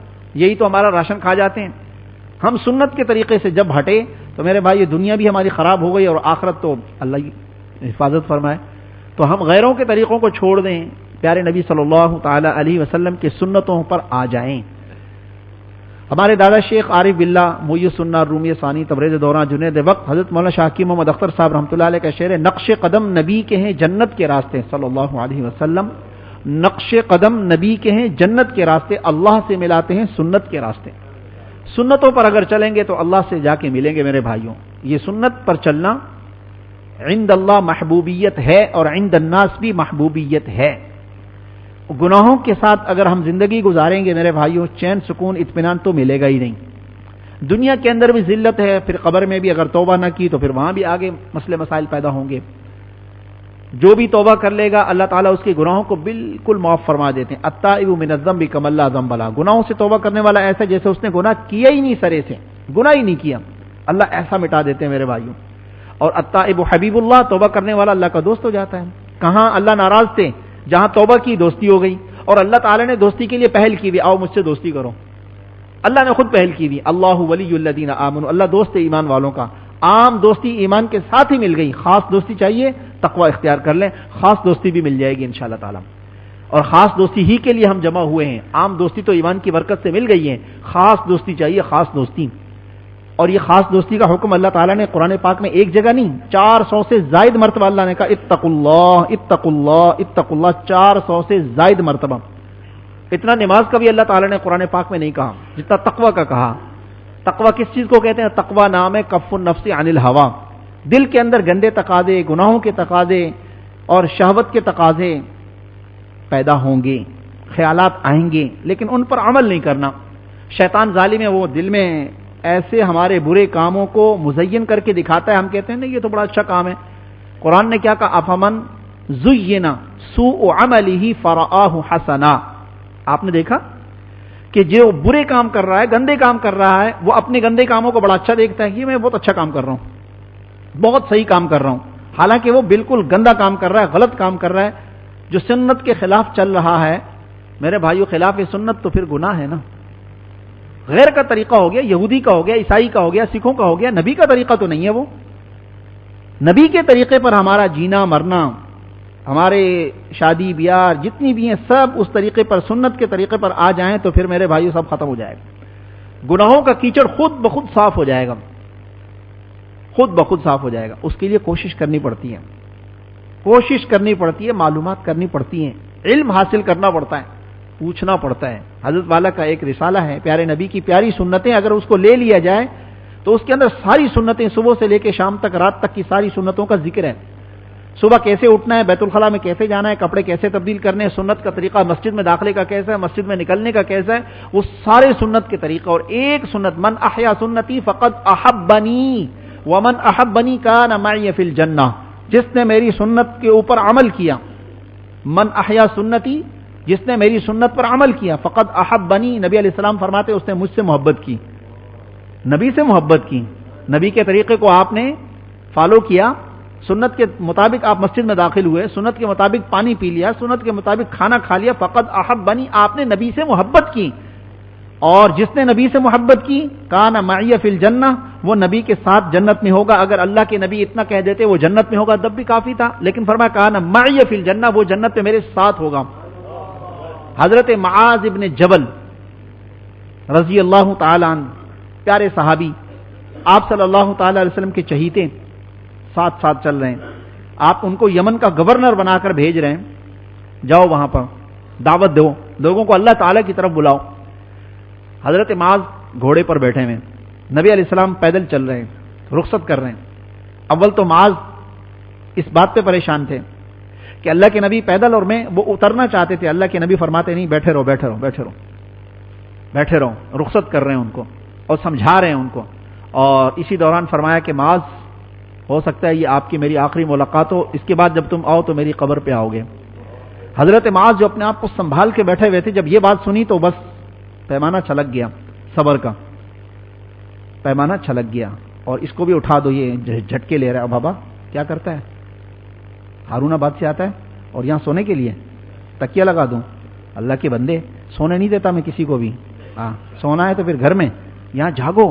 یہی تو ہمارا راشن کھا جاتے ہیں۔ ہم سنت کے طریقے سے جب ہٹے تو میرے بھائی یہ دنیا بھی ہماری خراب ہو گئی اور آخرت تو اللہ کی حفاظت فرمائے، تو ہم غیروں کے طریقوں کو چھوڑ دیں، پیارے نبی صلی اللہ تعالی علیہ وسلم کی سنتوں پر آ جائیں۔ ہمارے دادا شیخ عارف باللہ محی السنہ رومی ثانی تبریز دوران جنید وقت حضرت مولانا شاہ حکیم محمد اختر صاحب رحمۃ اللہ علیہ کا شعر ہے، نقش قدم نبی کے ہیں جنت کے راستے، صلی اللہ علیہ وسلم، نقش قدم نبی کے ہیں جنت کے راستے، اللہ سے ملاتے ہیں سنت کے راستے۔ سنتوں پر اگر چلیں گے تو اللہ سے جا کے ملیں گے میرے بھائیوں۔ یہ سنت پر چلنا عند اللہ محبوبیت ہے اور عند الناس بھی محبوبیت ہے۔ گناہوں کے ساتھ اگر ہم زندگی گزاریں گے میرے بھائیوں، چین سکون اطمینان تو ملے گا ہی نہیں۔ دنیا کے اندر بھی ذلت ہے، پھر قبر میں بھی اگر توبہ نہ کی تو پھر وہاں بھی آگے مسئلے مسائل پیدا ہوں گے۔ جو بھی توبہ کر لے گا اللہ تعالیٰ اس کے گناہوں کو بالکل معاف فرما دیتے ہیں۔ التائب من الذنب کمن لا ذنب له، گناہوں سے توبہ کرنے والا ایسا جیسے اس نے گناہ کیا ہی نہیں، سرے سے گناہ ہی نہیں کیا، اللہ ایسا مٹا دیتے ہیں میرے بھائیوں۔ اور التائب حبیب اللہ، توبہ کرنے والا اللہ کا دوست ہو جاتا ہے۔ کہاں اللہ ناراض تھے، جہاں توبہ کی دوستی ہو گئی، اور اللہ تعالیٰ نے دوستی کے لیے پہل کی ہوئی، آؤ مجھ سے دوستی کرو، اللہ نے خود پہل کی ہوئی، اللہ ولی الذین آمنوا، اللہ دوست ہے ایمان والوں کا۔ عام دوستی ایمان کے ساتھ ہی مل گئی، خاص دوستی چاہیے تقوی اختیار کر لیں، خاص دوستی بھی مل جائے گی انشاءاللہ تعالی۔ اور خاص دوستی ہی کے لیے ہم جمع ہوئے ہیں، عام دوستی تو ایمان کی برکت سے مل گئی ہے، خاص دوستی چاہیے، خاص دوستی۔ اور یہ خاص دوستی کا حکم اللہ تعالیٰ نے قرآن پاک میں ایک جگہ نہیں 400 سے زائد مرتبہ اللہ نے کہا اتقوا اللہ اتقوا اللہ اتقوا اللہ، 400 سے زائد مرتبہ۔ اتنا نماز کا بھی اللہ تعالیٰ نے قرآن پاک میں نہیں کہا جتنا تقوی کا کہا۔ تقوی کس چیز کو کہتے ہیں؟ تقوی نام ہے کف النفس عن الہوا، دل کے اندر گندے تقاضے، گناہوں کے تقاضے اور شہوت کے تقاضے پیدا ہوں گے، خیالات آئیں گے، لیکن ان پر عمل نہیں کرنا۔ شیطان ظالم ہے، وہ دل میں ایسے ہمارے برے کاموں کو مزین کر کے دکھاتا ہے، ہم کہتے ہیں نہیں یہ تو بڑا اچھا کام ہے۔ قرآن نے کیا کہا؟ افمن زین سوء عملہ فرآہ حسنا، آپ نے دیکھا کہ جو برے کام کر رہا ہے، گندے کام کر رہا ہے، وہ اپنے گندے کاموں کو بڑا اچھا دیکھتا ہے کہ میں بہت اچھا کام کر رہا ہوں، بہت صحیح کام کر رہا ہوں، حالانکہ وہ بالکل گندا کام کر رہا ہے، غلط کام کر رہا ہے، جو سنت کے خلاف چل رہا ہے۔ میرے بھائیو خلاف سنت تو پھر گناہ ہے نا، غیر کا طریقہ ہو گیا، یہودی کا ہو گیا، عیسائی کا ہو گیا، سکھوں کا ہو گیا، نبی کا طریقہ تو نہیں ہے وہ۔ نبی کے طریقے پر ہمارا جینا مرنا، ہمارے شادی بیاہ جتنی بھی ہیں سب اس طریقے پر، سنت کے طریقے پر آ جائیں تو پھر میرے بھائیو سب ختم ہو جائے گا، گناہوں کا کیچڑ خود بخود صاف ہو جائے گا، خود بخود صاف ہو جائے گا۔ اس کے لیے کوشش کرنی پڑتی ہے، کوشش کرنی پڑتی ہے، معلومات کرنی پڑتی ہیں، علم حاصل کرنا پڑتا ہے، پوچھنا پڑتا ہے۔ حضرت والا کا ایک رسالہ ہے، پیارے نبی کی پیاری سنتیں، اگر اس کو لے لیا جائے تو اس کے اندر ساری سنتیں، صبح سے لے کے شام تک، رات تک کی ساری سنتوں کا ذکر ہے۔ صبح کیسے اٹھنا ہے، بیت الخلاء میں کیسے جانا ہے، کپڑے کیسے تبدیل کرنے ہیں، سنت کا طریقہ، مسجد میں داخلے کا کیسا ہے، مسجد میں نکلنے کا کیسا ہے، وہ سارے سنت کے طریقہ۔ اور ایک سنت، من احیا سنتی فقد احبنی ومن احبنی کان معی فی الجنہ، جس نے میری سنت کے اوپر عمل کیا، من احیا سنتی، جس نے میری سنت پر عمل کیا، فقد احبنی، نبی علیہ السلام فرماتے اس نے مجھ سے محبت کی، نبی سے محبت کی، نبی کے طریقے کو آپ نے فالو کیا، سنت کے مطابق آپ مسجد میں داخل ہوئے، سنت کے مطابق پانی پی لیا، سنت کے مطابق کھانا کھا لیا، فقد احبنی، آپ نے نبی سے محبت کی۔ اور جس نے نبی سے محبت کی، کان معی فی الجنہ، وہ نبی کے ساتھ جنت میں ہوگا۔ اگر اللہ کے نبی اتنا کہہ دیتے وہ جنت میں ہوگا تب بھی کافی تھا، لیکن فرمایا کان معی فی الجنہ، وہ جنت میں میرے ساتھ ہوگا۔ حضرت معاذ ابن جبل رضی اللہ تعالی عنہ، پیارے صحابی، آپ صلی اللہ تعالی علیہ وسلم کے چہیتے، ساتھ ساتھ چل رہے ہیں، آپ ان کو یمن کا گورنر بنا کر بھیج رہے ہیں۔ جاؤ وہاں پر دعوت دو، لوگوں کو اللہ تعالیٰ کی طرف بلاؤ۔ حضرت معاذ گھوڑے پر بیٹھے ہوئے، نبی علیہ السلام پیدل چل رہے ہیں، رخصت کر رہے ہیں۔ اول تو معاذ اس بات پہ پریشان تھے کہ اللہ کے نبی پیدل اور میں، وہ اترنا چاہتے تھے، اللہ کے نبی فرماتے نہیں بیٹھے رہو بیٹھے رہو بیٹھے رہو بیٹھے رہو، رخصت کر رہے ہیں ان کو اور سمجھا رہے ہیں ان کو۔ اور اسی دوران فرمایا کہ معاذ ہو سکتا ہے یہ آپ کی میری آخری ملاقات ہو، اس کے بعد جب تم آؤ تو میری قبر پہ آؤ گے۔ حضرت معاذ جو اپنے آپ کو سنبھال کے بیٹھے ہوئے تھے، جب یہ بات سنی تو بس پیمانہ چھلک گیا، صبر کا پیمانہ چھلک گیا۔ اور اس کو بھی اٹھا دو، یہ جھٹکے لے رہا ہے۔ بابا کیا کرتا ہے؟ ہارون آباد سے آتا ہے اور یہاں سونے کے لیے تکیہ لگا دوں؟ اللہ کے بندے، سونے نہیں دیتا میں کسی کو بھی، سونا ہے تو پھر گھر میں، یہاں جھاگو۔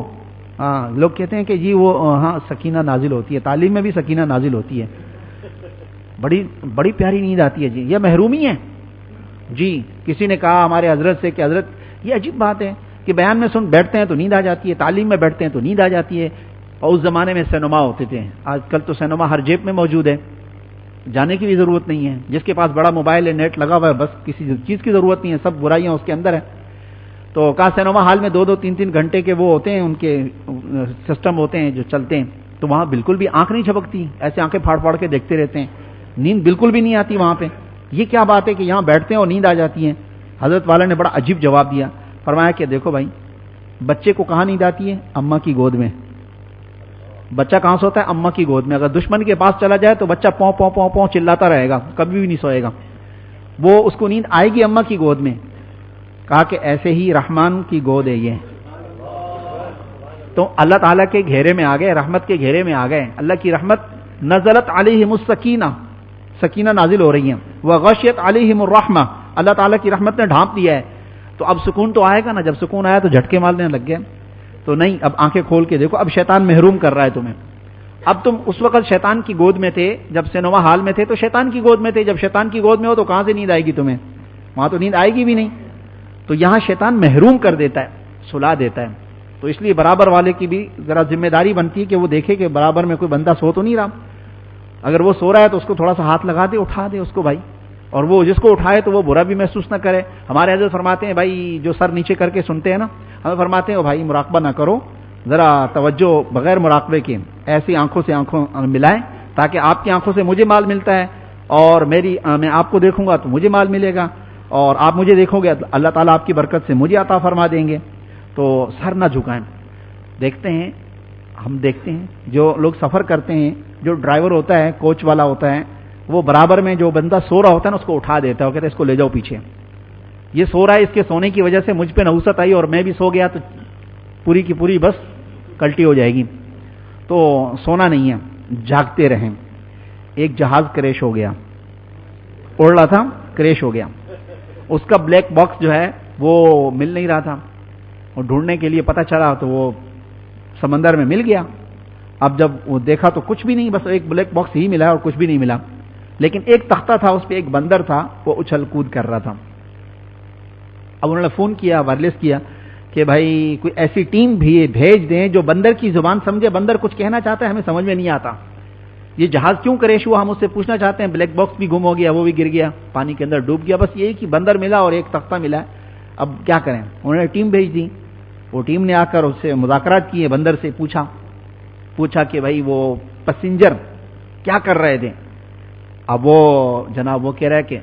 لوگ کہتے ہیں کہ جی وہ ہاں سکینہ نازل ہوتی ہے، تعلیم میں بھی سکینہ نازل ہوتی ہے، بڑی پیاری نیند آتی ہے جی، یہ محرومی ہے جی۔ کسی نے کہا ہمارے حضرت سے کہ حضرت یہ عجیب بات ہے کہ بیان میں سن بیٹھتے ہیں تو نیند آ جاتی ہے، تعلیم میں بیٹھتے ہیں تو نیند آ جاتی ہے۔ اور اس زمانے میں سینما ہوتے تھے، آج کل تو سینما ہر جیب میں موجود ہے، جانے کی بھی ضرورت نہیں ہے۔ جس کے پاس بڑا موبائل ہے، نیٹ لگا ہوا ہے، بس کسی چیز کی ضرورت نہیں ہے، سب برائیاں اس کے اندر ہیں۔ تو کہا سینما ہال میں 2-2 3-3 گھنٹے کے وہ ہوتے ہیں، ان کے سسٹم ہوتے ہیں جو چلتے ہیں، تو وہاں بالکل بھی آنکھ نہیں جھپکتی، ایسے آنکھیں پھاڑ پھاڑ کے دیکھتے رہتے ہیں، نیند بالکل بھی نہیں آتی وہاں پہ۔ یہ کیا بات ہے کہ یہاں بیٹھتے ہیں اور نیند آ جاتی ہے؟ حضرت والا نے بڑا عجیب جواب دیا، فرمایا کہ دیکھو بھائی، بچے کو کہاں نیند آتی ہے؟ اماں کی گود میں۔ بچہ کہاں سوتا ہے؟ اماں کی گود میں۔ اگر دشمن کے پاس چلا جائے تو بچہ پوں پوں پوں پوں چلاتا رہے گا، کبھی بھی نہیں سوئے گا، وہ اس کو نیند آئے گی اماں کی گود میں۔ کہا کہ ایسے ہی رحمان کی گود ہے یہ، تو اللہ تعالیٰ کے گھیرے میں آ گئے، رحمت کے گھیرے میں آ گئے۔ اللہ کی رحمت، نزلت علیہم السکینہ، سکینہ نازل ہو رہی ہیں، وغشیت علیہم الرحمہ، اللہ تعالیٰ کی رحمت نے ڈھانپ دیا ہے۔ تو اب سکون تو آئے گا نا، جب سکون آیا تو جھٹکے مارنے لگ گئے، تو نہیں، اب آنکھیں کھول کے دیکھو، اب شیطان محروم کر رہا ہے تمہیں۔ اب تم اس وقت شیطان کی گود میں تھے، جب سینما ہال میں تھے تو شیطان کی گود میں تھے، جب شیطان کی گود میں ہو تو کہاں سے نیند آئے گی تمہیں؟ وہاں تو نیند آئے گی بھی نہیں۔ تو یہاں شیطان محروم کر دیتا ہے، سلا دیتا ہے۔ تو اس لیے برابر والے کی بھی ذرا ذمہ داری بنتی ہے کہ وہ دیکھے کہ برابر میں کوئی بندہ سو تو نہیں رہا۔ اگر وہ سو رہا ہے تو اس کو تھوڑا سا ہاتھ لگا دے، اٹھا دے اس کو بھائی، اور وہ جس کو اٹھائے تو وہ برا بھی محسوس نہ کرے۔ ہمارے حضرت فرماتے ہیں بھائی، جو سر نیچے کر کے سنتے ہیں نا، ہمیں فرماتے ہیں بھائی مراقبہ نہ کرو، ذرا توجہ بغیر مراقبے کے ایسی آنکھوں سے آنکھوں ملائیں، تاکہ آپ کی آنکھوں سے مجھے مال ملتا ہے، اور میں آپ کو دیکھوں گا تو مجھے مال ملے گا، اور آپ مجھے دیکھو گے اللہ تعالیٰ آپ کی برکت سے مجھے عطا فرما دیں گے۔ تو سر نہ جھکائیں۔ دیکھتے ہیں، ہم دیکھتے ہیں جو لوگ سفر کرتے ہیں، جو ڈرائیور ہوتا ہے، کوچ والا ہوتا ہے، وہ برابر میں جو بندہ سو رہا ہوتا ہے نا، اس کو اٹھا دیتا ہے، وہ کہتا ہے اس کو لے جاؤ پیچھے، یہ سو رہا ہے، اس کے سونے کی وجہ سے مجھ پہ نحوست آئی اور میں بھی سو گیا تو پوری کی پوری بس کلٹی ہو جائے گی۔ تو سونا نہیں ہے، جاگتے رہیں۔ ایک جہاز کریش ہو گیا، اڑ رہا تھا، کریش ہو گیا، اس کا بلیک باکس جو ہے وہ مل نہیں رہا تھا، اور ڈھونڈنے کے لیے پتہ چلا تو وہ سمندر میں مل گیا۔ اب جب وہ دیکھا تو کچھ بھی نہیں، بس ایک بلیک باکس ہی ملا اور کچھ بھی نہیں ملا، لیکن ایک تختہ تھا، اس پہ ایک بندر تھا، وہ اچھل کود کر رہا تھا۔ اب انہوں نے فون کیا، وائرلیس کیا کہ بھائی کوئی ایسی ٹیم بھی بھیج دیں جو بندر کی زبان سمجھے، بندر کچھ کہنا چاہتا ہے، ہمیں سمجھ میں نہیں آتا، یہ جہاز کیوں کریش ہوا ہم اس سے پوچھنا چاہتے ہیں، بلیک باکس بھی گم ہو گیا، وہ بھی گر گیا، پانی کے اندر ڈوب گیا، بس یہی کہ بندر ملا اور ایک تختہ ملا، اب کیا کریں؟ انہوں نے ٹیم بھیج دی، وہ ٹیم نے آ کر اس سے مذاکرات کیے، بندر سے پوچھا کہ بھائی وہ پیسنجر کیا کر رہے تھے؟ اب وہ جناب وہ کہہ رہا ہے کہ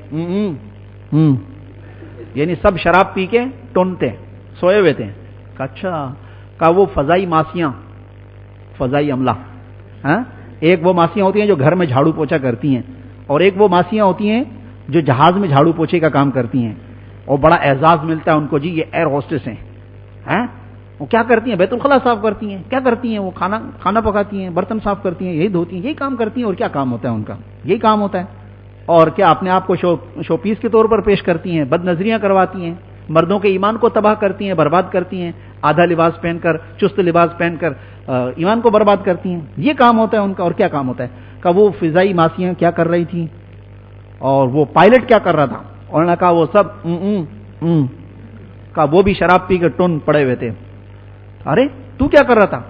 یعنی سب شراب پی کے ٹونتے سوئے ہوئے تھے۔ اچھا، کہا وہ فضائی ماسیاں، فضائی عملہ، ہاں، ایک وہ ماسیاں ہوتی ہیں جو گھر میں جھاڑو پوچھا کرتی ہیں، اور ایک وہ ماسیاں ہوتی ہیں جو جہاز میں جھاڑو پوچھے کا کام کرتی ہیں، اور بڑا اعزاز ملتا ہے ان کو، جی یہ ایئر ہوسٹس ہیں۔ وہ کیا کرتی ہیں؟ بیت الخلاء صاف کرتی ہیں۔ کیا کرتی ہیں؟ وہ کھانا پکاتی ہیں، برتن صاف کرتی ہیں، یہی دھوتی ہیں، یہی کام کرتی ہیں، اور کیا کام ہوتا ہے ان کا؟ یہی کام ہوتا ہے۔ اور کیا اپنے آپ کو شو پیس کے طور پر پیش کرتی ہیں، بد نظریاں کرواتی ہیں، مردوں کے ایمان کو تباہ کرتی ہیں، برباد کرتی ہیں، آدھا لباس پہن کر، چست لباس پہن کر ایمان کو برباد کرتی ہیں، یہ کام ہوتا ہے ان کا۔ اور کیا کام ہوتا ہے؟ کہ وہ فضائی ماسیاں کیا کر رہی تھی، اور وہ پائلٹ کیا کر رہا تھا؟ انہوں نے کہا وہ سب کہ وہ بھی شراب پی کے ٹون پڑے ہوئے تھے۔ ارے تو کیا کر رہا تھا؟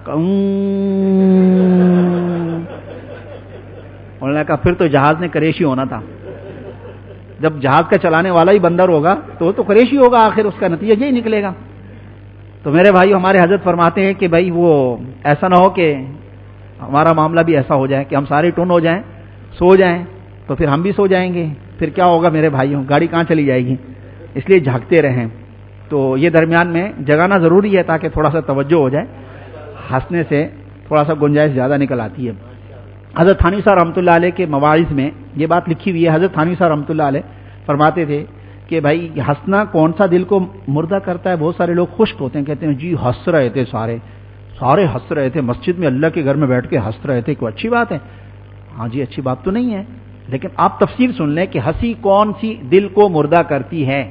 انہوں نے کہا پھر تو جہاز نے کریش ہی ہونا تھا۔ جب جہاز کا چلانے والا ہی بندر ہوگا تو قریشی ہوگا، آخر اس کا نتیجہ یہی نکلے گا۔ تو میرے بھائی، ہمارے حضرت فرماتے ہیں کہ بھائی وہ ایسا نہ ہو کہ ہمارا معاملہ بھی ایسا ہو جائے کہ ہم سارے ٹون ہو جائیں، سو جائیں، تو پھر ہم بھی سو جائیں گے، پھر کیا ہوگا میرے بھائیوں، گاڑی کہاں چلی جائے گی؟ اس لیے جھانکتے رہیں۔ تو یہ درمیان میں جگانا ضروری ہے تاکہ تھوڑا سا توجہ ہو جائے، ہنسنے سے تھوڑا سا گنجائش زیادہ نکل آتی ہے۔ حضرت تھانوی صاحب رحمۃ اللہ علیہ کے مواعظ میں یہ بات لکھی ہوئی ہے۔ حضرت تھانوی صاحب رحمۃ اللہ علیہ فرماتے تھے کہ بھائی ہنسنا کون سا دل کو مردہ کرتا ہے؟ بہت سارے لوگ خشک ہوتے ہیں، کہتے ہیں جی ہنس رہے تھے، سارے ہنس رہے تھے، مسجد میں اللہ کے گھر میں بیٹھ کے ہنس رہے تھے، کوئی اچھی بات ہے؟ ہاں جی، اچھی بات تو نہیں ہے، لیکن آپ تفسیر سن لیں کہ ہنسی کون سی دل کو مردہ کرتی ہے۔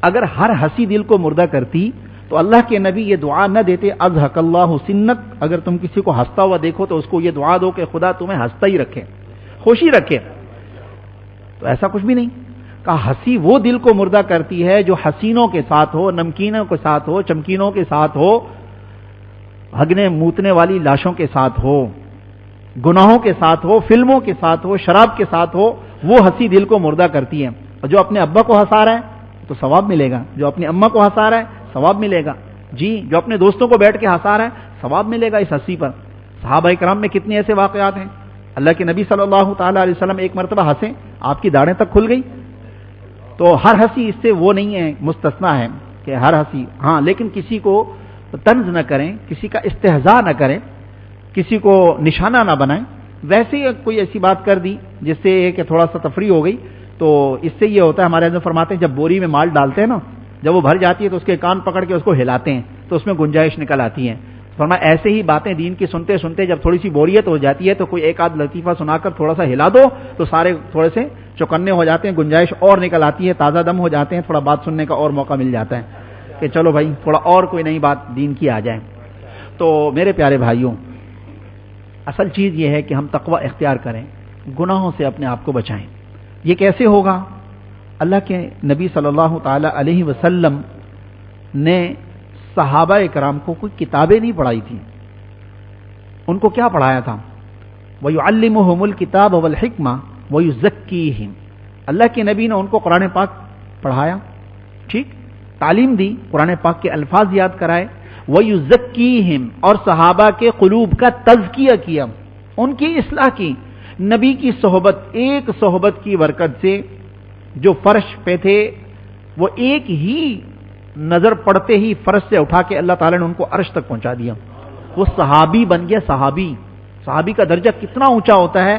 اگر ہر ہنسی دل کو مردہ کرتی تو اللہ کے نبی یہ دعا نہ دیتے، اضحک اللہ سنک، اگر تم کسی کو ہنستا ہوا دیکھو تو اس کو یہ دعا دو کہ خدا تمہیں ہنستا ہی رکھے، خوشی رکھے۔ تو ایسا کچھ بھی نہیں کہا۔ ہنسی وہ دل کو مردہ کرتی ہے جو حسینوں کے ساتھ ہو، نمکینوں کے ساتھ ہو، چمکینوں کے ساتھ ہو، ہگنے موتنے والی لاشوں کے ساتھ ہو، گناہوں کے ساتھ ہو، فلموں کے ساتھ ہو، شراب کے ساتھ ہو، وہ ہنسی دل کو مردہ کرتی ہے۔ اور جو اپنے ابا کو ہنسا رہا ہے تو ثواب ملے گا، جو اپنی اماں کو ہنسا رہا ہے ثواب ملے گا، جی جو اپنے دوستوں کو بیٹھ کے ہنسا رہا ہے ثواب ملے گا اس ہنسی پر۔ صحابہ کرام میں کتنے ایسے واقعات ہیں۔ اللہ کے نبی صلی اللہ تعالی علیہ وسلم ایک مرتبہ ہنسے، آپ کی داڑھیں تک کھل گئی۔ تو ہر ہنسی اس سے وہ نہیں ہے، مستثنا ہے کہ ہر ہنسی، ہاں لیکن کسی کو طنز نہ کریں، کسی کا استہزاء نہ کریں، کسی کو نشانہ نہ بنائیں۔ ویسے کوئی ایسی بات کر دی جس سے کہ تھوڑا سا تفریح ہو گئی، تو اس سے یہ ہوتا ہے، ہمارے حضرت فرماتے ہیں جب بوری میں مال ڈالتے ہیں نا، جب وہ بھر جاتی ہے تو اس کے کان پکڑ کے اس کو ہلاتے ہیں تو اس میں گنجائش نکل آتی ہے۔ فرمایا ایسے ہی باتیں دین کی سنتے سنتے جب تھوڑی سی بوریت ہو جاتی ہے تو کوئی ایک آدھ لطیفہ سنا کر تھوڑا سا ہلا دو تو سارے تھوڑے سے چوکنے ہو جاتے ہیں، گنجائش اور نکل آتی ہے، تازہ دم ہو جاتے ہیں، تھوڑا بات سننے کا اور موقع مل جاتا ہے کہ چلو بھائی تھوڑا اور کوئی نئی بات دین کی آ جائے۔ تو میرے پیارے بھائیوں، اصل چیز یہ ہے کہ ہم تقوی اختیار کریں، گناہوں سے اپنے آپ کو بچائیں۔ یہ کیسے ہوگا؟ اللہ کے نبی صلی اللہ تعالی علیہ وسلم نے صحابہ کرام کو کوئی کتابیں نہیں پڑھائی تھیں، ان کو کیا پڑھایا تھا؟ وَيُعَلِّمُهُمُ الْكِتَابَ وَالْحِكْمَةَ وَيُزَكِّيهِمْ۔ اللہ کے نبی نے ان کو قرآن پاک پڑھایا، ٹھیک، تعلیم دی، قرآن پاک کے الفاظ یاد کرائے، وَيُزَكِّيهِمْ، اور صحابہ کے قلوب کا تزکیہ کیا، ان کی اصلاح کی۔ نبی کی صحبت، ایک صحبت کی برکت سے جو فرش پہ تھے وہ ایک ہی نظر پڑتے ہی فرش سے اٹھا کے اللہ تعالیٰ نے ان کو عرش تک پہنچا دیا، وہ صحابی بن گیا۔ صحابی کا درجہ کتنا اونچا ہوتا ہے۔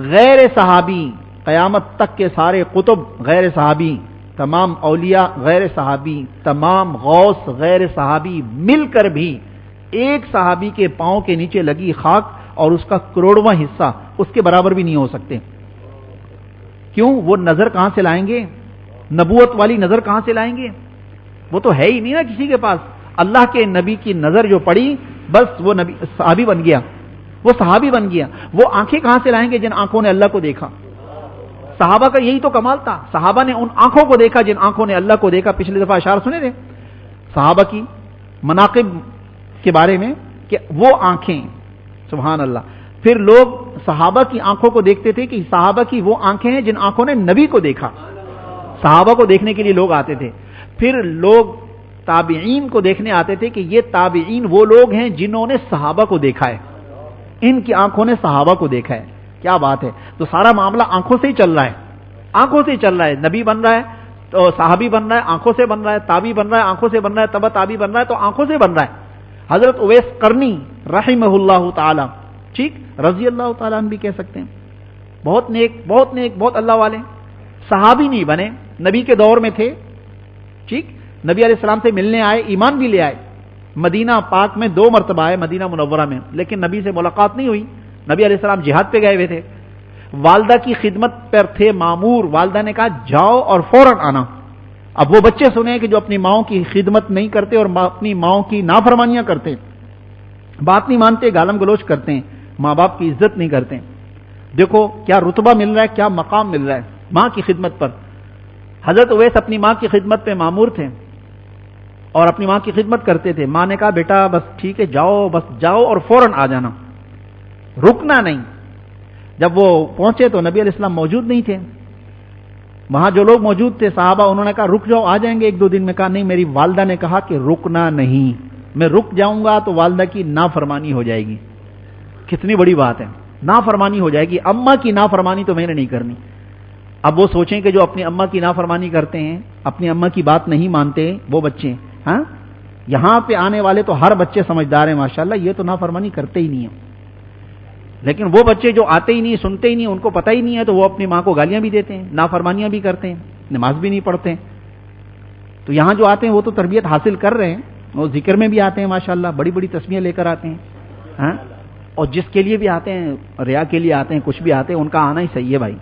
غیر صحابی، قیامت تک کے سارے قطب غیر صحابی، تمام اولیاء غیر صحابی، تمام غوث غیر صحابی مل کر بھی ایک صحابی کے پاؤں کے نیچے لگی خاک اور اس کا کروڑواں حصہ اس کے برابر بھی نہیں ہو سکتے۔ کیوں؟ وہ نظر کہاں سے لائیں گے؟ نبوت والی نظر کہاں سے لائیں گے؟ وہ تو ہے ہی نہیں نا کسی کے پاس۔ اللہ کے نبی کی نظر جو پڑی، بس وہ نبی صحابی بن گیا، وہ صحابی بن گیا۔ وہ آنکھیں کہاں سے لائیں گے جن آنکھوں نے اللہ کو دیکھا؟ صحابہ کا یہی تو کمال تھا، صحابہ نے ان آنکھوں کو دیکھا جن آنکھوں نے اللہ کو دیکھا۔ پچھلی دفعہ اشعار سنے تھے صحابہ کی مناقب کے بارے میں کہ وہ آنکھیں، سبحان اللہ۔ پھر لوگ صحابہ کی آنکھوں کو دیکھتے تھے کہ صحابہ کی وہ آنکھیں ہیں جن آنکھوں نے نبی کو دیکھا۔ صحابہ کو دیکھنے کے لیے لوگ آتے تھے۔ پھر لوگ تابعین کو دیکھنے آتے تھے کہ یہ تابعین وہ لوگ ہیں جنہوں نے صحابہ کو دیکھا ہے، ان کی آنکھوں نے صحابہ کو دیکھا ہے۔ کیا بات ہے! تو سارا معاملہ آنکھوں سے ہی چل رہا ہے، آنکھوں سے ہی چل رہا ہے۔ نبی بن رہا ہے تو صحابی بن رہا ہے، آنکھوں سے بن رہا ہے، تابعی بن رہا ہے، آنکھوں سے بن رہا ہے، تبع تابعی بن رہا ہے تو آنکھوں سے بن رہا ہے۔ حضرت اویس قرنی رحمہ اللہ تعالی، ٹھیک، رضی اللہ تعالیٰ ہم بھی کہہ سکتے ہیں، بہت نیک، بہت اللہ والے، صحابی نہیں بنے، نبی کے دور میں تھے، ٹھیک، نبی علیہ السلام سے ملنے آئے، ایمان بھی لے آئے، مدینہ پاک میں 2 مرتبہ آئے، مدینہ منورہ میں، لیکن نبی سے ملاقات نہیں ہوئی۔ نبی علیہ السلام جہاد پہ گئے ہوئے تھے، والدہ کی خدمت پر تھے معمور، والدہ نے کہا جاؤ اور فوراً آنا۔ اب وہ بچے سنیں کہ جو اپنی ماؤں کی خدمت نہیں کرتے اور اپنی ماؤں کی نافرمانیاں کرتے، بات نہیں مانتے، گالم گلوچ کرتے ہیں، ماں باپ کی عزت نہیں کرتے۔ دیکھو کیا رتبہ مل رہا ہے، کیا مقام مل رہا ہے ماں کی خدمت پر۔ حضرت اویس اپنی ماں کی خدمت پہ معمور تھے اور اپنی ماں کی خدمت کرتے تھے۔ ماں نے کہا بیٹا بس ٹھیک ہے، جاؤ، بس جاؤ اور فوراً آ جانا، رکنا نہیں۔ جب وہ پہنچے تو نبی علیہ السلام موجود نہیں تھے۔ وہاں جو لوگ موجود تھے صحابہ، انہوں نے کہا رک جاؤ، آ جائیں گے 1-2 دن میں. کہا نہیں، میری والدہ نے کہا کہ رکنا نہیں، میں رک جاؤں گا تو والدہ کی نافرمانی ہو جائے گی. کتنی بڑی بات ہے، نافرمانی ہو جائے گی. اماں کی نافرمانی تو میں نے نہیں کرنی. اب وہ سوچیں کہ جو اپنی اماں کی نافرمانی کرتے ہیں، اپنی اماں کی بات نہیں مانتے وہ بچے، ہاں یہاں پہ آنے والے تو ہر بچے سمجھدار ہیں ماشاءاللہ، یہ تو نافرمانی کرتے ہی نہیں ہیں. لیکن وہ بچے جو آتے ہی نہیں، سنتے ہی نہیں، ان کو پتہ ہی نہیں ہے، تو وہ اپنی ماں کو گالیاں بھی دیتے ہیں، نافرمانیاں بھی کرتے ہیں، نماز بھی نہیں پڑھتے ہیں. تو یہاں جو آتے ہیں وہ تو تربیت حاصل کر رہے ہیں، وہ ذکر میں بھی آتے ہیں ماشاءاللہ، بڑی بڑی تسمیاں لے کر آتے ہیں، ہاں. اور جس کے لیے بھی آتے ہیں، ریا کے لیے آتے ہیں، کچھ بھی آتے ہیں، ان کا آنا ہی صحیح ہے بھائی.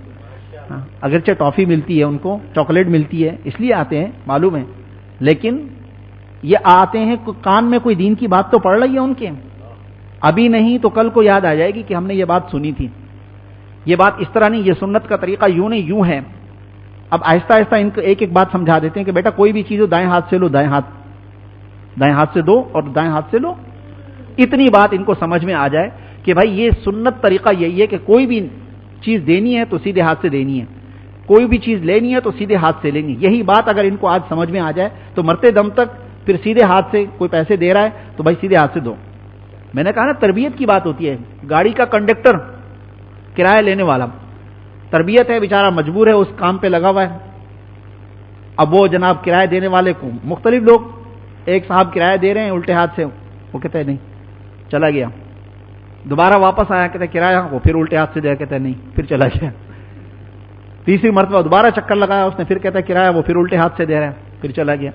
ہاں اگرچہ ٹافی ملتی ہے ان کو، چاکلیٹ ملتی ہے، اس لیے آتے ہیں معلوم ہے، لیکن یہ آتے ہیں کان میں کوئی دین کی بات تو پڑ رہی ہے ان کے، ابھی نہیں تو کل کو یاد آ جائے گی کہ ہم نے یہ بات سنی تھی. یہ بات اس طرح نہیں، یہ سنت کا طریقہ یوں نہیں یوں ہے. اب آہستہ آہستہ ان کو ایک ایک بات سمجھا دیتے ہیں کہ بیٹا کوئی بھی چیز ہو دائیں ہاتھ سے لو، دائیں ہاتھ سے دو اور دائیں ہاتھ سے لو. اتنی بات ان کو سمجھ میں آ جائے کہ بھائی یہ سنت طریقہ یہی ہے کہ کوئی بھی چیز دینی ہے تو سیدھے ہاتھ سے دینی ہے، کوئی بھی چیز لینی ہے تو سیدھے ہاتھ سے لینی. یہی بات اگر ان کو آج سمجھ میں آ جائے تو مرتے دم تک پھر سیدھے ہاتھ سے، کوئی پیسے دے رہا ہے تو بھائی سیدھے ہاتھ سے دو. میں نے کہا نا تربیت کی بات ہوتی ہے. گاڑی کا کنڈکٹر، کرایہ لینے والا، تربیت ہے، بیچارہ مجبور ہے، اس کام پہ لگا ہوا ہے. اب وہ جناب کرایہ دینے والے کو مختلف لوگ، ایک صاحب کرایہ دے رہے ہیں الٹے ہاتھ سے، وہ کہتے ہیں نہیں، چلا گیا. دوبارہ واپس آیا، کہتے ہیں کرایہ، وہ پھر الٹے ہاتھ سے دیا، کہتے ہیں نہیں، پھر چلا گیا. تیسری مرتبہ دوبارہ چکر لگایا اس نے، پھر کہتا ہے کرایہ، وہ پھر الٹے ہاتھ سے دے رہا ہے، پھر چلا گیا.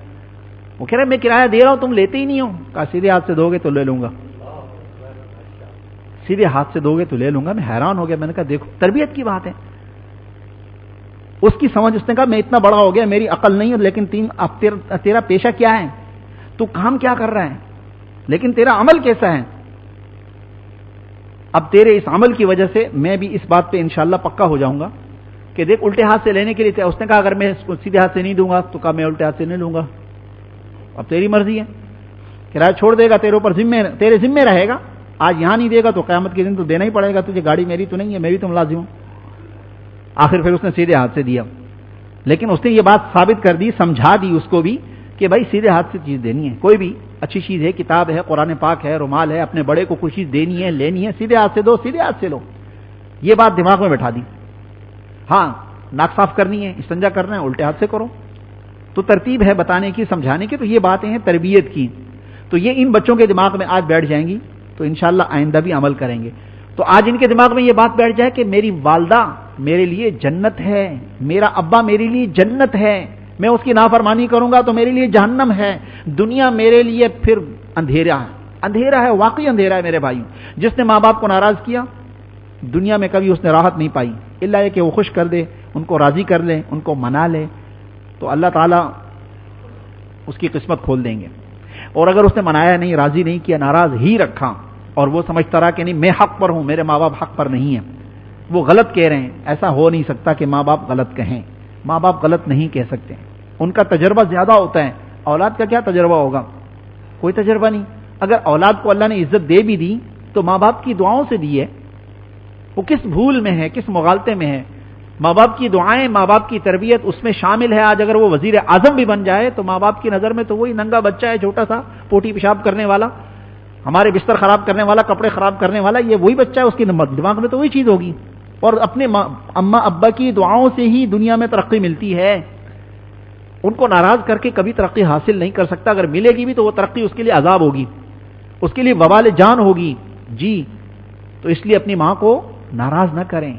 وہ کہہ رہے میں کرایہ دے رہا ہوں، تم لیتے ہی نہیں ہو. کہا سیدھے ہاتھ سے دو گے تو لے لوں گا، سیدھے ہاتھ سے دو گے تو لے لوں گا. میں حیران ہو گیا، میں نے کہا دیکھو تربیت کی بات ہے. اس کی سمجھ، اس نے کہا میں اتنا بڑا ہو گیا، میری عقل نہیں ہے، لیکن اب تیرا پیشہ کیا ہے، تو کام کیا کر رہا ہے، لیکن تیرا عمل کیسا ہے. اب تیرے اس عمل کی وجہ سے میں بھی اس بات پہ انشاءاللہ پکا ہو جاؤں گا کہ دیکھ الٹے ہاتھ سے لینے کے لیے. اس نے کہا اگر میں سیدھے ہاتھ سے نہیں دوں گا تو کہا میں الٹے ہاتھ سے نہیں لوں گا. اب تیری مرضی ہے، کرایہ چھوڑ دے گا، تیرے اوپر تیرے ذمے رہے گا. آج یہاں نہیں دے گا تو قیامت کے دن تو دینا ہی پڑے گا تجھے. گاڑی میری تو نہیں ہے، میں بھی تو ملازم ہوں. آخر پھر اس نے سیدھے ہاتھ سے دیا، لیکن اس نے یہ بات ثابت کر دی، سمجھا دی اس کو بھی کہ بھائی سیدھے ہاتھ سے چیز دینی ہے. کوئی بھی اچھی چیز ہے، کتاب ہے، قرآن پاک ہے، رومال ہے، اپنے بڑے کو کوئی چیز دینی ہے، لینی ہے، سیدھے ہاتھ سے دو، سیدھے ہاتھ سے لو. یہ بات دماغ میں بٹھا دی. ہاں ناک صاف کرنی ہے، استنجا کرنا ہے، الٹے ہاتھ سے کرو. تو ترتیب ہے بتانے کی، سمجھانے کی. تو یہ باتیں ہیں تربیت کی. تو یہ ان بچوں کے دماغ میں آج بیٹھ جائیں گی تو انشاءاللہ آئندہ بھی عمل کریں گے. تو آج ان کے دماغ میں یہ بات بیٹھ جائے کہ میری والدہ میرے لیے جنت ہے، میرا ابا میرے لیے جنت ہے، میں اس کی نافرمانی کروں گا تو میرے لیے جہنم ہے. دنیا میرے لیے پھر اندھیرا ہے، اندھیرا ہے، واقعی اندھیرا ہے میرے بھائیوں. جس نے ماں باپ کو ناراض کیا دنیا میں کبھی اس نے راحت نہیں پائی، الا یہ کہ وہ خوش کر دے، ان کو راضی کر لے، ان کو منا لے تو اللہ تعالیٰ اس کی قسمت کھول دیں گے. اور اگر اس نے منایا نہیں، راضی نہیں کیا، ناراض ہی رکھا اور وہ سمجھتا رہا کہ نہیں میں حق پر ہوں، میرے ماں باپ حق پر نہیں ہیں، وہ غلط کہہ رہے ہیں، ایسا ہو نہیں سکتا کہ ماں باپ غلط کہیں. ماں باپ غلط نہیں کہہ سکتے، ان کا تجربہ زیادہ ہوتا ہے. اولاد کا کیا تجربہ ہوگا؟ کوئی تجربہ نہیں. اگر اولاد کو اللہ نے عزت دے بھی دی تو ماں باپ کی دعاؤں سے دی ہے. وہ کس بھول میں ہے، کس مغالطے میں ہے. ماں باپ کی دعائیں، ماں باپ کی تربیت اس میں شامل ہے. آج اگر وہ وزیر اعظم بھی بن جائے تو ماں باپ کی نظر میں تو وہی ننگا بچہ ہے، چھوٹا سا پوٹی پیشاب کرنے والا، ہمارے بستر خراب کرنے والا، کپڑے خراب کرنے والا، یہ وہی بچہ ہے. اس کی دماغ میں تو وہی چیز ہوگی. اور اپنے اماں ابا کی دعاؤں سے ہی دنیا میں ترقی ملتی ہے. ان کو ناراض کر کے کبھی ترقی حاصل نہیں کر سکتا. اگر ملے گی بھی تو وہ ترقی اس کے لیے عذاب ہوگی، اس کے لیے وبال جان ہوگی. جی تو اس لیے اپنی ماں کو ناراض نہ کریں،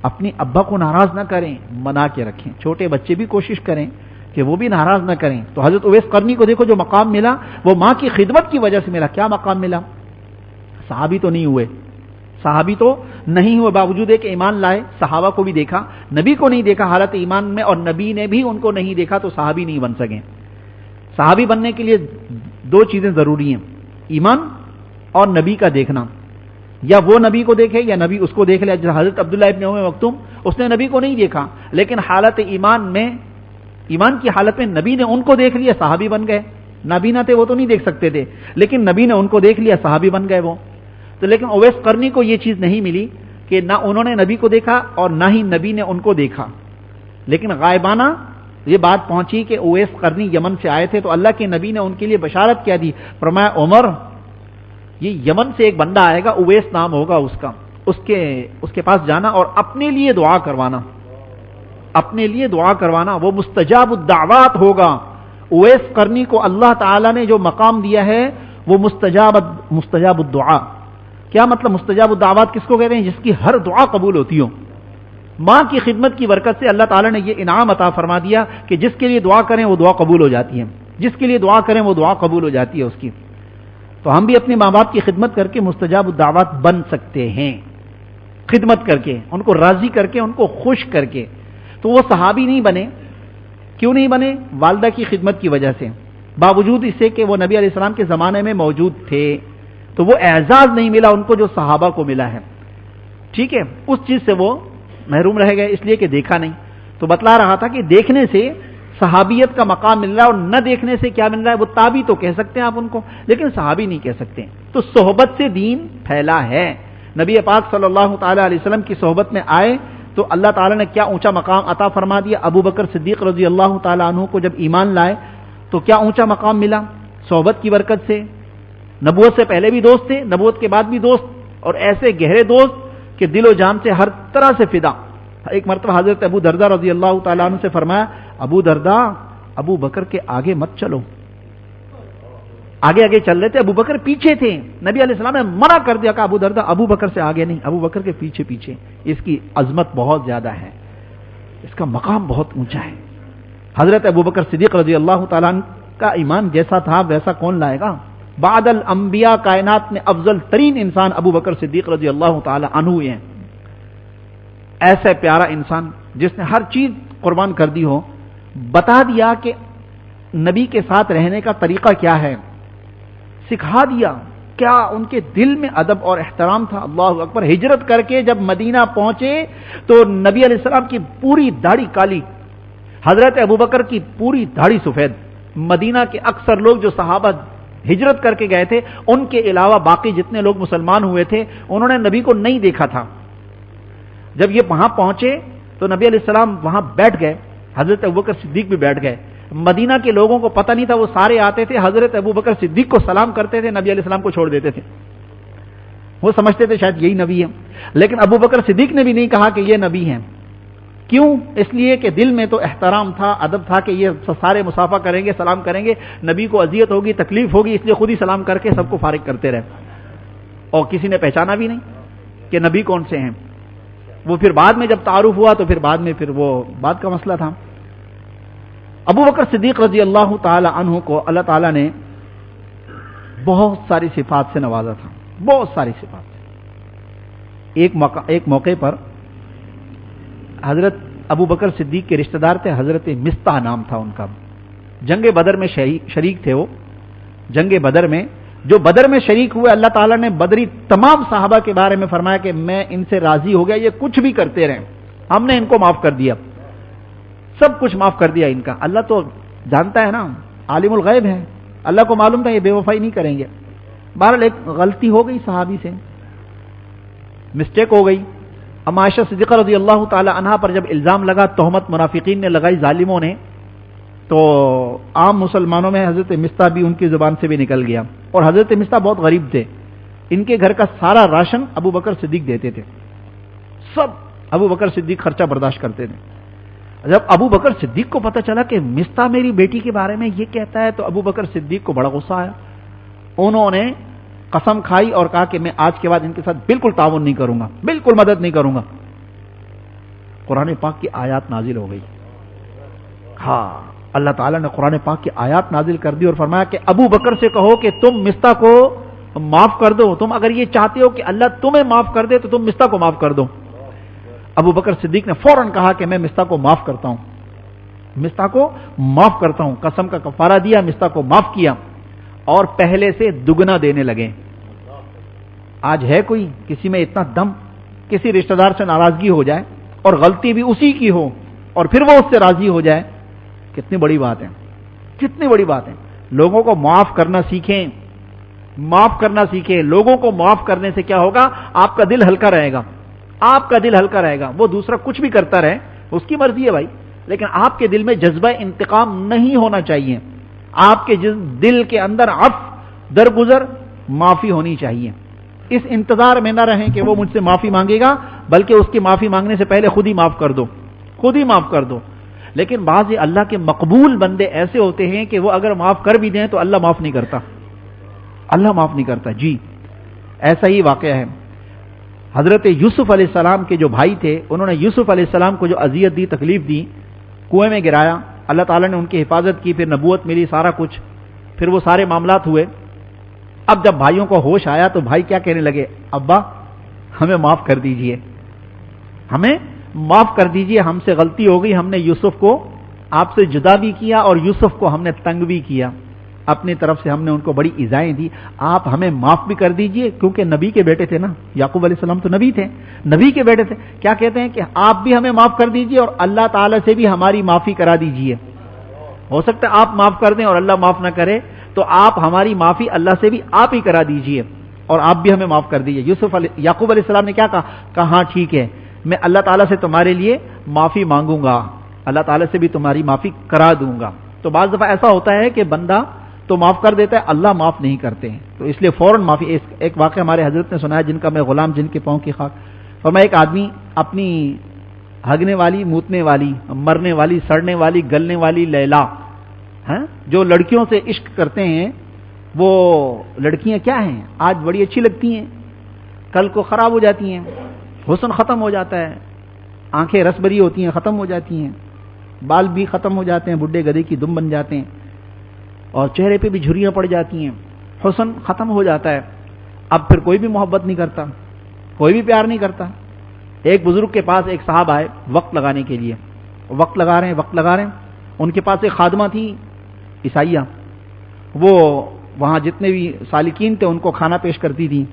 اپنی ابا کو ناراض نہ کریں، منا کے رکھیں. چھوٹے بچے بھی کوشش کریں کہ وہ بھی ناراض نہ کریں. تو حضرت اویس قرنی کو دیکھو، جو مقام ملا وہ ماں کی خدمت کی وجہ سے ملا. کیا مقام ملا؟ صحابی تو نہیں ہوئے، صحابی تو نہیں ہوئے، باوجود ہے کہ ایمان لائے. صحابہ کو بھی دیکھا، نبی کو نہیں دیکھا حالت ایمان میں، اور نبی نے بھی ان کو نہیں دیکھا تو صحابی نہیں بن سکے. صحابی بننے کے لیے دو چیزیں ضروری ہیں، ایمان اور نبی کا دیکھنا. یا وہ نبی کو دیکھے یا نبی اس کو دیکھ لے. حضرت عبداللہ ابن ام مکتوم، اس نے نبی کو نہیں دیکھا لیکن حالت ایمان میں، ایمان کی حالت میں نبی نے ان کو دیکھ لیا، صحابی بن گئے. نابینا تھے وہ تو نہیں دیکھ سکتے تھے، لیکن نبی نے ان کو دیکھ لیا، صحابی بن گئے وہ. تو لیکن اویس قرنی کو یہ چیز نہیں ملی کہ نہ انہوں نے نبی کو دیکھا اور نہ ہی نبی نے ان کو دیکھا. لیکن غائبانہ یہ بات پہنچی کہ اویس قرنی یمن سے آئے تھے تو اللہ کے نبی نے ان کے لیے بشارت کیا دی، فرمایا عمر یہ یمن سے ایک بندہ آئے گا، اویس نام ہوگا اس کا، اس کے پاس جانا اور اپنے لیے دعا کروانا، اپنے لیے دعا کروانا، وہ مستجاب الدعوات ہوگا۔ اویس قرنی کو اللہ تعالیٰ نے جو مقام دیا ہے وہ مستجاب الدعا۔ کیا مطلب مستجاب الدعوات کس کو کہتے ہیں؟ جس کی ہر دعا قبول ہوتی ہو۔ ماں کی خدمت کی برکت سے اللہ تعالیٰ نے یہ انعام عطا فرما دیا کہ جس کے لیے دعا کریں وہ دعا قبول ہو جاتی ہے، جس کے لیے دعا کریں وہ دعا قبول ہو جاتی ہے اس کی۔ تو ہم بھی اپنے ماں باپ کی خدمت کر کے مستجاب الدعوات بن سکتے ہیں، خدمت کر کے، ان کو راضی کر کے، ان کو خوش کر کے۔ تو وہ صحابی نہیں بنے، کیوں نہیں بنے؟ والدہ کی خدمت کی وجہ سے، باوجود اس سے کہ وہ نبی علیہ السلام کے زمانے میں موجود تھے، تو وہ اعزاز نہیں ملا ان کو جو صحابہ کو ملا ہے، ٹھیک ہے؟ اس چیز سے وہ محروم رہ گئے، اس لیے کہ دیکھا نہیں۔ تو بتلا رہا تھا کہ دیکھنے سے صحابیت کا مقام مل رہا ہے، اور نہ دیکھنے سے کیا مل رہا ہے؟ وہ تابعی تو کہہ سکتے ہیں آپ ان کو، لیکن صحابی نہیں کہہ سکتے۔ تو صحبت سے دین پھیلا ہے۔ نبی پاک صلی اللہ تعالی علیہ وسلم کی صحبت میں آئے تو اللہ تعالیٰ نے کیا اونچا مقام عطا فرما دیا۔ ابو بکر صدیق رضی اللہ تعالیٰ عنہ کو جب ایمان لائے تو کیا اونچا مقام ملا؟ صحبت کی برکت سے۔ نبوت سے پہلے بھی دوست تھے، نبوت کے بعد بھی دوست، اور ایسے گہرے دوست کہ دل و جان سے ہر طرح سے فدا۔ ایک مرتبہ حضرت ابو درداء رضی اللہ تعالیٰ عنہ سے فرمایا، ابو درداء ابو بکر کے آگے مت چلو۔ آگے آگے چل رہے تھے، ابو بکر پیچھے تھے، نبی علیہ السلام نے منع کر دیا کہ ابو درداء ابو بکر سے آگے نہیں، ابو بکر کے پیچھے پیچھے۔ اس کی عظمت بہت زیادہ ہے، اس کا مقام بہت اونچا ہے۔ حضرت ابو بکر صدیق رضی اللہ تعالیٰ عنہ کا ایمان جیسا تھا ویسا کون لائے گا؟ بعد الانبیاء کائنات میں افضل ترین انسان ابو بکر صدیق رضی اللہ تعالی عنہ ہیں۔ ایسا پیارا انسان جس نے ہر چیز قربان کر دی ہو، بتا دیا کہ نبی کے ساتھ رہنے کا طریقہ کیا ہے، سکھا دیا۔ کیا ان کے دل میں ادب اور احترام تھا! اللہ اکبر۔ ہجرت کر کے جب مدینہ پہنچے تو نبی علیہ السلام کی پوری داڑھی کالی، حضرت ابوبکر کی پوری داڑھی سفید۔ مدینہ کے اکثر لوگ جو صحابہ ہجرت کر کے گئے تھے، ان کے علاوہ باقی جتنے لوگ مسلمان ہوئے تھے انہوں نے نبی کو نہیں دیکھا تھا۔ جب یہ وہاں پہنچے تو نبی علیہ السلام وہاں بیٹھ گئے، حضرت ابوبکر صدیق بھی بیٹھ گئے۔ مدینہ کے لوگوں کو پتہ نہیں تھا، وہ سارے آتے تھے حضرت ابوبکر صدیق کو سلام کرتے تھے، نبی علیہ السلام کو چھوڑ دیتے تھے۔ وہ سمجھتے تھے شاید یہی نبی ہے، لیکن ابوبکر صدیق نے بھی نہیں کہا کہ یہ نبی ہیں۔ کیوں؟ اس لیے کہ دل میں تو احترام تھا، ادب تھا کہ یہ سارے مصافحہ کریں گے، سلام کریں گے، نبی کو اذیت ہوگی، تکلیف ہوگی، اس لیے خود ہی سلام کر کے سب کو فارغ کرتے رہے، اور کسی نے پہچانا بھی نہیں کہ نبی کون سے ہیں۔ وہ پھر بعد میں جب تعارف ہوا تو پھر بعد میں پھر وہ بات کا مسئلہ تھا۔ ابو بکر صدیق رضی اللہ تعالی عنہ کو اللہ تعالیٰ نے بہت ساری صفات سے نوازا تھا، بہت ساری صفات سے۔ ایک موقع پر حضرت ابو بکر صدیق کے رشتہ دار تھے، حضرت مستح نام تھا ان کا، جنگ بدر میں شریک تھے۔ وہ جنگ بدر میں جو بدر میں شریک ہوئے، اللہ تعالیٰ نے بدری تمام صحابہ کے بارے میں فرمایا کہ میں ان سے راضی ہو گیا، یہ کچھ بھی کرتے رہیں، ہم نے ان کو معاف کر دیا، سب کچھ معاف کر دیا ان کا۔ اللہ تو جانتا ہے نا، عالم الغیب ہے، اللہ کو معلوم تھا یہ بے وفائی نہیں کریں گے۔ بہرحال ایک غلطی ہو گئی صحابی سے، مسٹیک ہو گئی۔ ام عائشہ صدیقہ رضی اللہ تعالی عنہا پر جب الزام لگا، تہمت منافقین نے لگائی، ظالموں نے، تو عام مسلمانوں میں حضرت مستح بھی ان کی زبان سے بھی نکل گیا۔ اور حضرت مستح بہت غریب تھے، ان کے گھر کا سارا راشن ابو بکر صدیق دیتے تھے، سب ابو بکر صدیق خرچہ برداشت کرتے تھے۔ جب ابو بکر صدیق کو پتہ چلا کہ مستح میری بیٹی کے بارے میں یہ کہتا ہے تو ابو بکر صدیق کو بڑا غصہ آیا۔ انہوں نے قسم کھائی اور کہا کہ میں آج کے بعد ان کے ساتھ بالکل تعاون نہیں کروں گا، بالکل مدد نہیں کروں گا۔ قرآن پاک کی آیات نازل ہو گئی۔ ہاں، اللہ تعالیٰ نے قرآن پاک کی آیات نازل کر دی اور فرمایا کہ ابو بکر سے کہو کہ تم مستح کو معاف کر دو، تم اگر یہ چاہتے ہو کہ اللہ تمہیں معاف کر دے تو تم مستح کو معاف کر دو۔ ابو بکر صدیق نے فوراً کہا کہ میں مستح کو معاف کرتا ہوں، مستح کو معاف کرتا ہوں، قسم کا کفارہ دیا، مستح کو معاف کیا، اور پہلے سے دگنا دینے لگے۔ آج ہے کوئی کسی میں اتنا دم، کسی رشتہ دار سے ناراضگی ہو جائے اور غلطی بھی اسی کی ہو اور پھر وہ اس سے راضی ہو جائے؟ کتنی بڑی بات ہے، کتنی بڑی بات ہے۔ لوگوں کو معاف کرنا سیکھیں، معاف کرنا سیکھیں۔ لوگوں کو معاف کرنے سے کیا ہوگا؟ آپ کا دل ہلکا رہے گا، آپ کا دل ہلکا رہے گا۔ وہ دوسرا کچھ بھی کرتا رہے، اس کی مرضی ہے بھائی، لیکن آپ کے دل میں جذبہ انتقام نہیں ہونا چاہیے. آپ کے دل کے اندر عفو، درگزر، معافی ہونی چاہیے. اس انتظار میں نہ رہیں کہ وہ مجھ سے معافی مانگے گا، بلکہ اس کی معافی مانگنے سے پہلے خود ہی معاف کر دو، خود ہی معاف کر دو. لیکن بعض اللہ کے مقبول بندے ایسے ہوتے ہیں کہ وہ اگر معاف کر بھی دیں تو اللہ معاف نہیں کرتا، اللہ معاف نہیں کرتا. جی ایسا ہی واقعہ ہے. حضرت یوسف علیہ السلام کے جو بھائی تھے، انہوں نے یوسف علیہ السلام کو جو اذیت دی، تکلیف دی، کنویں میں گرایا. اللہ تعالیٰ نے ان کی حفاظت کی، پھر نبوت ملی، سارا کچھ، پھر وہ سارے معاملات ہوئے. اب جب بھائیوں کو ہوش آیا تو بھائی کیا کہنے لگے؟ ابا ہمیں معاف کر دیجئے، ہمیں معاف کر دیجئے، ہم سے غلطی ہو گئی، ہم نے یوسف کو آپ سے جدا بھی کیا اور یوسف کو ہم نے تنگ بھی کیا، اپنی طرف سے ہم نے ان کو بڑی ایذائیں دی، آپ ہمیں معاف بھی کر دیجئے. کیونکہ نبی کے بیٹے تھے نا، یعقوب علیہ السلام تو نبی تھے، نبی کے بیٹے تھے. کیا کہتے ہیں کہ آپ بھی ہمیں معاف کر دیجئے اور اللہ تعالیٰ سے بھی ہماری معافی کرا دیجئے. ہو سکتا ہے آپ معاف کر دیں اور اللہ معاف نہ کرے، تو آپ ہماری معافی اللہ سے بھی آپ ہی کرا دیجئے اور آپ بھی ہمیں معاف کر دیجئے. یعقوب علیہ السلام نے کیا کہا؟ ہاں ٹھیک ہے، میں اللہ تعالیٰ سے تمہارے لیے معافی مانگوں گا، اللہ تعالیٰ سے بھی تمہاری معافی کرا دوں گا. تو بعض دفعہ ایسا ہوتا ہے کہ بندہ تو معاف کر دیتا ہے، اللہ معاف نہیں کرتے ہیں، تو اس لیے فوراً معافی. ایک واقعہ ہمارے حضرت نے سنایا، جن کا میں غلام، جن کے پاؤں کی خاک. فرمایا ایک آدمی اپنی ہگنے والی، موتنے والی، مرنے والی، سڑنے والی، گلنے والی لیلا، جو لڑکیوں سے عشق کرتے ہیں، وہ لڑکیاں کیا ہیں؟ آج بڑی اچھی لگتی ہیں، کل کو خراب ہو جاتی ہیں، حسن ختم ہو جاتا ہے، آنکھیں رس بری ہوتی ہیں، ختم ہو جاتی ہیں، بال بھی ختم ہو جاتے ہیں، بڈھے گدھے کی دم بن جاتے ہیں، اور چہرے پہ بھی جھریاں پڑ جاتی ہیں، حسن ختم ہو جاتا ہے. اب پھر کوئی بھی محبت نہیں کرتا، کوئی بھی پیار نہیں کرتا. ایک بزرگ کے پاس ایک صاحب آئے وقت لگانے کے لیے، وقت لگا رہے ہیں. ان کے پاس ایک خادمہ تھی عیسائیہ، وہ وہاں جتنے بھی سالکین تھے ان کو کھانا پیش کرتی تھی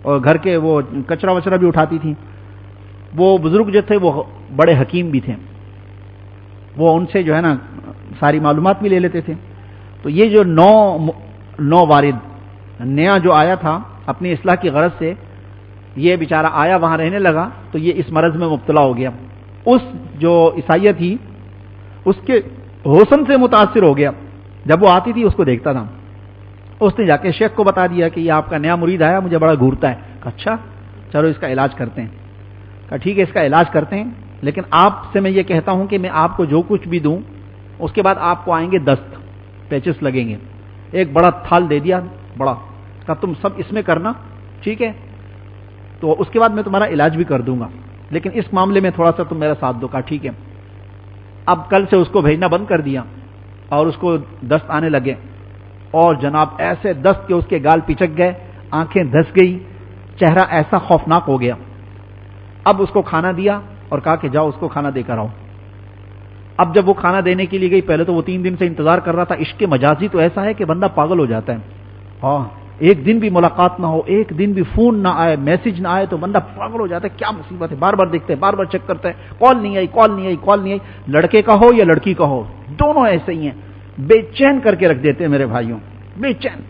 اور گھر کے وہ کچرا وچرا بھی اٹھاتی تھی. وہ بزرگ جو تھے وہ بڑے حکیم بھی تھے، وہ ان سے جو ہے نا ساری معلومات بھی لے لیتے تھے. تو یہ جو نو وارد نیا جو آیا تھا اپنی اصلاح کی غرض سے، یہ بیچارہ آیا، وہاں رہنے لگا، تو یہ اس مرض میں مبتلا ہو گیا. اس جو عیسائیہ تھی اس کے حسن سے متاثر ہو گیا. جب وہ آتی تھی اس کو دیکھتا تھا، اس نے جا کے شیخ کو بتا دیا کہ یہ آپ کا نیا مرید آیا، مجھے بڑا گھورتا ہے. کہا اچھا چلو اس کا علاج کرتے ہیں. کہا ٹھیک ہے اس کا علاج کرتے ہیں، لیکن آپ سے میں یہ کہتا ہوں کہ میں آپ کو جو کچھ بھی دوں اس کے بعد آپ کو آئیں گے دست، پیچز لگیں گے. ایک بڑا تھال دے دیا، بڑا، کہا تم سب اس میں کرنا، ٹھیک ہے، تو اس کے بعد میں تمہارا علاج بھی کر دوں گا، لیکن اس معاملے میں تھوڑا سا تم میرا ساتھ دو. کہا ٹھیک ہے. اب کل سے اس کو بھیجنا بند کر دیا اور اس کو دست آنے لگے، اور جناب ایسے دست کہ اس کے گال پچک گئے، آنکھیں دھس گئی، چہرہ ایسا خوفناک ہو گیا. اب اس کو کھانا دیا اور کہا کہ جاؤ اس کو کھانا دے کر آؤ. اب جب وہ کھانا دینے کے لیے گئی، پہلے تو وہ 3 دن سے انتظار کر رہا تھا. عشق مجازی تو ایسا ہے کہ بندہ پاگل ہو جاتا ہے. ہاں ایک دن بھی ملاقات نہ ہو، ایک دن بھی فون نہ آئے، میسج نہ آئے تو بندہ پاگل ہو جاتا ہے. کیا مصیبت ہے، بار بار دیکھتے ہیں، بار بار چیک کرتے ہیں، کال نہیں آئی، کال نہیں آئی، کال نہیں آئی. لڑکے کا ہو یا لڑکی کا ہو، دونوں ایسے ہی ہیں، بے چین کر کے رکھ دیتے ہیں میرے بھائیوں، بے چین.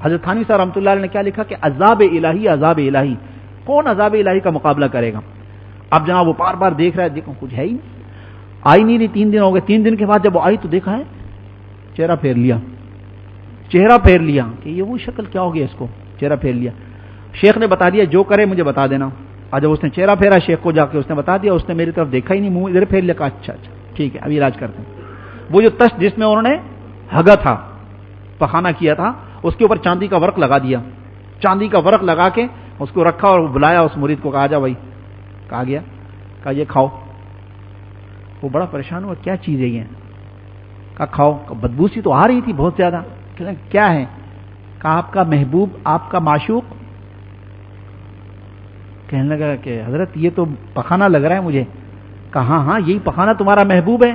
حضرت تھانوی صاحب رحمۃ اللہ علیہ نے کیا لکھا کہ عذاب الہی، عذاب الہی، کون عذاب الہی کا مقابلہ کرے گا. اب جناب وہ بار بار دیکھ رہا ہے، دیکھو کچھ ہے ہی آئی نہیں. 3 دن ہو گئے. 3 دن کے بعد جب وہ آئی تو دیکھا ہے چہرہ پھیر لیا، چہرہ پھیر لیا کہ یہ وہ شکل کیا ہو گیا، اس کو چہرہ پھیر لیا. شیخ نے بتا دیا جو کرے مجھے بتا دینا. اور جب اس نے چہرہ پھیرا شیخ کو جا کے اس نے بتا دیا، اس نے میری طرف دیکھا ہی نہیں، منہ ادھر پھیر لیا. کہا اچھا اچھا ٹھیک ہے اب علاج کرتے ہیں. وہ جو تشت جس میں انہوں نے ہگا تھا، پخانہ کیا تھا، اس کے اوپر چاندی کا ورق لگا دیا. چاندی کا ورق لگا کے اس کو رکھا اور بلایا اس مرید کو. کہا جا بھائی. کہا گیا، کہا یہ کھاؤ. وہ بڑا پریشان ہوا، کیا چیز ہے یہ؟ کہا کھاؤ. بدبو سی تو آ رہی تھی بہت زیادہ. کیا ہے؟ کہا آپ کا محبوب، آپ کا معشوق. کہنے لگا کہ حضرت یہ تو پخانہ لگ رہا ہے مجھے. کہا ہاں یہی پخانہ تمہارا محبوب ہے،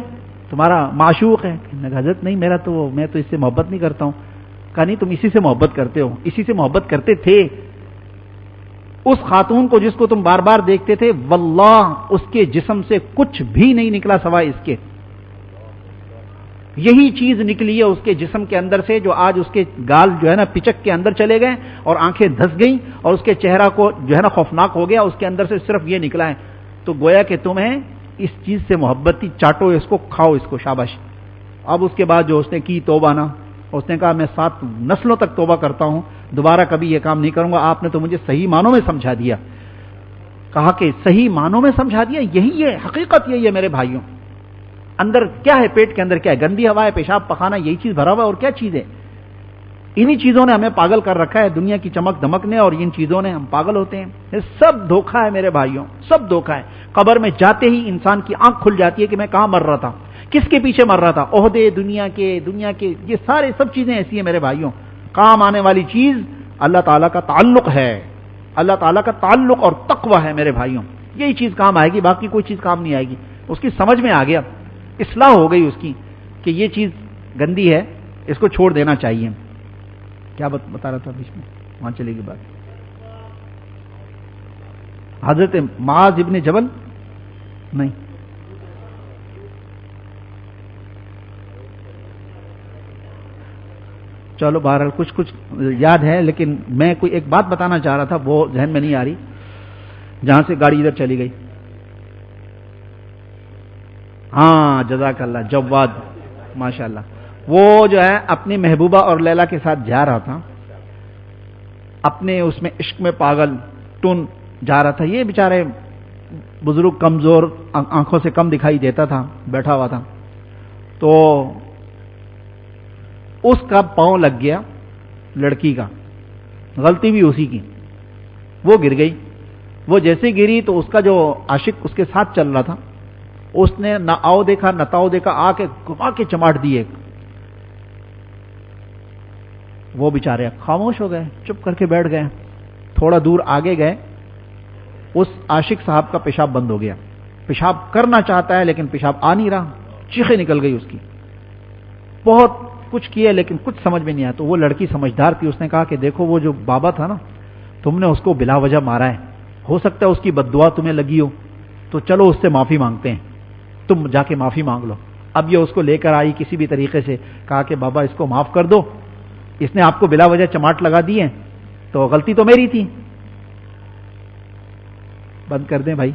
تمہارا معشوق ہے. کہنے لگا حضرت نہیں، میں تو اس سے محبت نہیں کرتا ہوں. کہا نہیں تم اسی سے محبت کرتے ہو، اسی سے محبت کرتے تھے. اس خاتون کو جس کو تم بار بار دیکھتے تھے، واللہ اس کے جسم سے کچھ بھی نہیں نکلا سوائے اس کے. یہی چیز نکلی ہے اس کے جسم کے اندر سے، جو آج اس کے گال جو ہے نا پچک کے اندر چلے گئے اور آنکھیں دھس گئیں اور اس کے چہرہ کو جو ہے نا خوفناک ہو گیا. اس کے اندر سے صرف یہ نکلا ہے. تو گویا کہ تمہیں اس چیز سے محبت تھی، چاٹو اس کو، کھاؤ اس کو، شاباش۔ اب اس کے بعد جو اس نے کی توبہ نا، اس نے کہا میں 7 نسلوں تک توبہ کرتا ہوں، دوبارہ کبھی یہ کام نہیں کروں گا، آپ نے تو مجھے صحیح معنوں میں سمجھا دیا۔ کہا کہ صحیح معنوں میں سمجھا دیا، یہی ہے حقیقت، یہی ہے میرے بھائیوں۔ اندر کیا ہے، پیٹ کے اندر کیا ہے؟ گندی ہوا ہے، پیشاب پخانا، یہی چیز بھرا ہوا ہے، اور کیا چیز ہے؟ انہی چیزوں نے ہمیں پاگل کر رکھا ہے، دنیا کی چمک دمک نے، اور ان چیزوں نے ہم پاگل ہوتے ہیں۔ یہ سب دھوکہ ہے میرے بھائیوں، سب دھوکہ ہے۔ قبر میں جاتے ہی انسان کی آنکھ کھل جاتی ہے کہ میں کہاں مر رہا تھا، کس کے پیچھے مر رہا تھا؟ عہدے دنیا کے یہ سارے سب چیزیں ایسی ہیں میرے بھائیوں۔ کام آنے والی چیز اللہ تعالیٰ کا تعلق ہے، اللہ تعالیٰ کا تعلق اور تقوی ہے میرے بھائیوں، یہی چیز کام آئے گی، باقی کوئی چیز کام نہیں آئے گی۔ اس کی سمجھ میں آ گیا، اصلاح ہو گئی اس کی کہ یہ چیز گندی ہے، اس کو چھوڑ دینا چاہیے۔ کیا بتا رہا تھا بیچ میں، وہاں چلے گی بات۔ حضرت معاذ ابن جبل نہیں، چلو بہرحال کچھ یاد ہے، لیکن میں کوئی ایک بات بتانا چاہ رہا تھا، وہ ذہن میں نہیں آ رہی، جہاں سے گاڑی ادھر چلی گئی۔ ہاں جزاک اللہ، جواد، ماشاءاللہ۔ وہ جو ہے اپنی محبوبہ اور لیلا کے ساتھ جا رہا تھا، اپنے اس میں عشق میں پاگل ٹن جا رہا تھا۔ یہ بیچارے بزرگ کمزور، آنکھوں سے کم دکھائی دیتا تھا، بیٹھا ہوا تھا، تو اس کا پاؤں لگ گیا لڑکی کا، غلطی بھی اسی کی، وہ گر گئی۔ وہ جیسے گری تو اس کا جو عاشق اس کے ساتھ چل رہا تھا، اس نے نہ آؤ دیکھا نہ تاؤ دیکھا، آ کے گھما کے چماٹ دیے۔ وہ بیچارے خاموش ہو گئے، چپ کر کے بیٹھ گئے۔ تھوڑا دور آگے گئے، اس عاشق صاحب کا پیشاب بند ہو گیا، پیشاب کرنا چاہتا ہے لیکن پیشاب آ نہیں رہا، چیخیں نکل گئی اس کی، بہت کچھ کیا لیکن کچھ سمجھ میں نہیں آیا۔ تو وہ لڑکی سمجھدار تھی، اس نے کہا کہ دیکھو وہ جو بابا تھا نا، تم نے اس کو بلا وجہ مارا ہے، ہو سکتا ہے اس کی بد دعا تمہیں لگی ہو، تو چلو اس سے معافی مانگتے ہیں، تم جا کے معافی مانگ لو۔ اب یہ اس کو لے کر آئی کسی بھی طریقے سے، کہا کہ بابا اس کو معاف کر دو، اس نے آپ کو بلا وجہ چماٹ لگا دی ہے، تو غلطی تو میری تھی۔ بند کر دیں بھائی،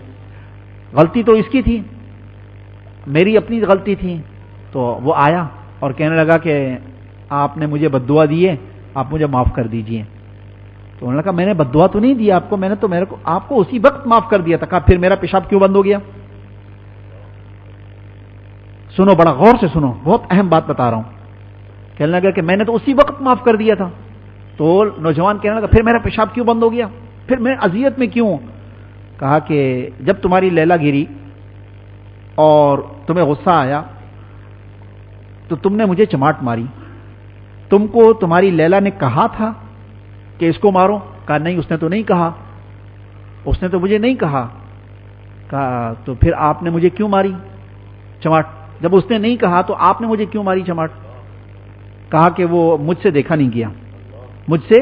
غلطی تو اس کی تھی، میری اپنی غلطی تھی۔ تو وہ آیا اور کہنے لگا کہ آپ نے مجھے بد دعا دی ہے، آپ مجھے معاف کر دیجئے۔ تو انہوں نے کہا میں نے بد دعا تو نہیں دی آپ کو، میں نے تو آپ کو اسی وقت معاف کر دیا تھا۔ کہا پھر میرا پیشاب کیوں بند ہو گیا؟ سنو، بڑا غور سے سنو، بہت اہم بات بتا رہا ہوں۔ کہنے لگا کہ میں نے تو اسی وقت معاف کر دیا تھا۔ تو نوجوان کہنے لگا پھر میرا پیشاب کیوں بند ہو گیا، پھر میں اذیت میں کیوں؟ کہا کہ جب تمہاری لیلا گری اور تمہیں غصہ آیا تو تم نے مجھے چماٹ ماری، تم کو تمہاری لیلا نے کہا تھا کہ اس کو مارو؟ کہا نہیں، اس نے تو نہیں کہا، اس نے تو مجھے نہیں کہا۔ کہا تو پھر آپ نے مجھے کیوں ماری چماٹ؟ جب اس نے نہیں کہا تو آپ نے مجھے کیوں ماری چماٹ؟ کہا کہ وہ مجھ سے دیکھا نہیں گیا، مجھ سے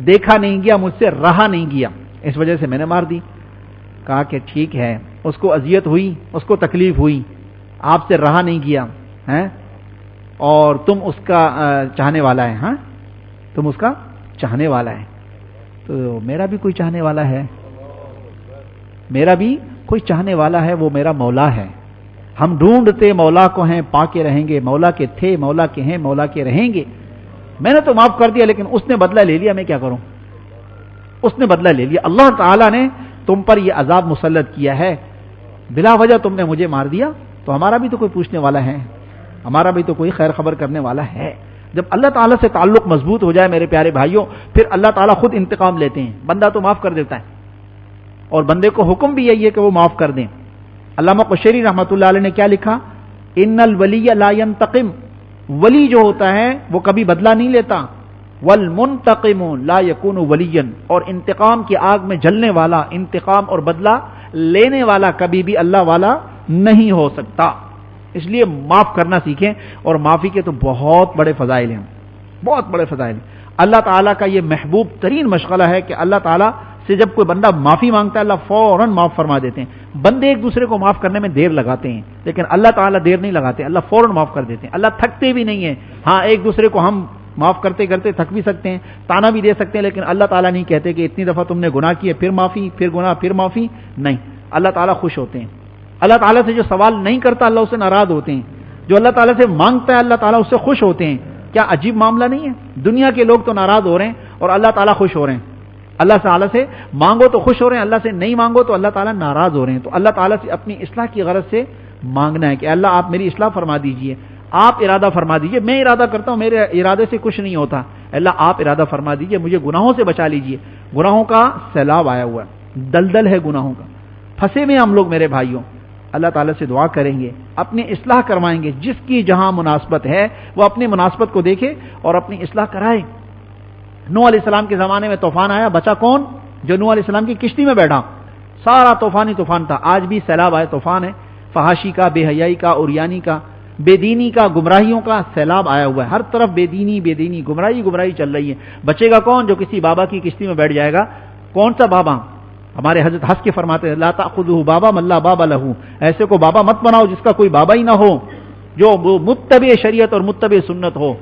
دیکھا نہیں گیا، مجھ سے رہا نہیں گیا، اس وجہ سے میں نے مار دی۔ کہا کہ ٹھیک ہے، اس کو اذیت ہوئی، اس کو تکلیف ہوئی، آپ سے رہا نہیں گیا ہیں، اور تم اس کا چاہنے والا ہے، ہاں تم اس کا چاہنے والا ہے، تو میرا بھی کوئی چاہنے والا ہے، میرا بھی کوئی چاہنے والا ہے، وہ میرا مولا ہے۔ ہم ڈھونڈتے مولا کو ہیں، پا کے رہیں گے، مولا کے تھے، مولا کے ہیں، مولا کے رہیں گے۔ میں نے تو معاف کر دیا لیکن اس نے بدلہ لے لیا، میں کیا کروں؟ اس نے بدلہ لے لیا، اللہ تعالیٰ نے تم پر یہ عذاب مسلط کیا ہے، بلا وجہ تم نے مجھے مار دیا، تو ہمارا بھی تو کوئی پوچھنے والا ہے، ہمارا بھی تو کوئی خیر خبر کرنے والا ہے۔ جب اللہ تعالیٰ سے تعلق مضبوط ہو جائے میرے پیارے بھائیوں، پھر اللہ تعالیٰ خود انتقام لیتے ہیں، بندہ تو معاف کر دیتا ہے، اور بندے کو حکم بھی یہی ہے کہ وہ معاف کر دیں۔ علامہ قشیری رحمۃ اللہ علیہ نے کیا لکھا؟ ان الولی لا ينتقم، ولی جو ہوتا ہے وہ کبھی بدلہ نہیں لیتا، والمنتقم لا يكون ولیا، اور انتقام کی آگ میں جلنے والا، انتقام اور بدلہ لینے والا کبھی بھی اللہ والا نہیں ہو سکتا۔ اس لیے معاف کرنا سیکھیں، اور معافی کے تو بہت بڑے فضائل ہیں، بہت بڑے فضائل ہیں۔ اللہ تعالیٰ کا یہ محبوب ترین مشغلہ ہے کہ اللہ تعالیٰ سے جب کوئی بندہ معافی مانگتا ہے، اللہ فوراً معاف فرما دیتے ہیں۔ بندے ایک دوسرے کو معاف کرنے میں دیر لگاتے ہیں، لیکن اللہ تعالیٰ دیر نہیں لگاتے، اللہ فوراً معاف کر دیتے ہیں۔ اللہ تھکتے بھی نہیں ہیں، ہاں ایک دوسرے کو ہم معاف کرتے کرتے تھک بھی سکتے ہیں، تانا بھی دے سکتے ہیں، لیکن اللہ تعالیٰ نہیں کہتے کہ اتنی دفعہ تم نے گناہ کیے، پھر معافی، پھر گناہ، پھر معافی، نہیں، اللہ تعالیٰ خوش ہوتے ہیں، اللہ تعالیٰ سے جو سوال نہیں کرتا اللہ اس سے ناراض ہوتے ہیں، جو اللہ تعالیٰ سے مانگتا ہے اللہ تعالیٰ اس سے خوش ہوتے ہیں۔ کیا عجیب معاملہ نہیں ہے؟ دنیا کے لوگ تو ناراض ہو رہے ہیں اور اللہ تعالیٰ خوش ہو رہے ہیں۔ اللہ تعالیٰ سے مانگو تو خوش ہو رہے ہیں، اللہ سے نہیں مانگو تو اللہ تعالیٰ ناراض ہو رہے ہیں۔ تو اللہ تعالیٰ سے اپنی اصلاح کی غرض سے مانگنا ہے کہ اللہ آپ میری اصلاح فرما دیجئے، آپ ارادہ فرما دیجئے۔ میں ارادہ کرتا ہوں، میرے ارادے سے کچھ نہیں ہوتا، اللہ آپ ارادہ فرما دیجئے، مجھے گناہوں سے بچا لیجئے۔ گناہوں کا سیلاب آیا ہوا ہے، دلدل ہے گناہوں کا، پھنسے میں ہم لوگ میرے بھائیوں۔ اللہ تعالیٰ سے دعا کریں گے، اپنی اصلاح کروائیں گے، جس کی جہاں مناسبت ہے وہ اپنی مناسبت کو دیکھے اور اپنی اصلاح کرائے۔ نوح علیہ السلام کے زمانے میں طوفان آیا، بچا کون؟ جو نوح علیہ السلام کی کشتی میں بیٹھا، سارا طوفان ہی طوفان تھا۔ آج بھی سیلاب آئے، طوفان ہے، فحاشی کا، بے حیائی کا، عریانی کا، بے دینی کا، گمراہیوں کا سیلاب آیا ہوا ہے۔ ہر طرف بے دینی، گمراہی چل رہی ہے۔ بچے گا کون؟ جو کسی بابا کی کشتی میں بیٹھ جائے گا۔ کون سا بابا؟ ہمارے حضرت ہنس کے فرماتے ہیں لا تأخذہ بابا من لا بابا لہ، ایسے کو بابا مت بناؤ جس کا کوئی بابا ہی نہ ہو، جو متبع شریعت اور متبع سنت ہو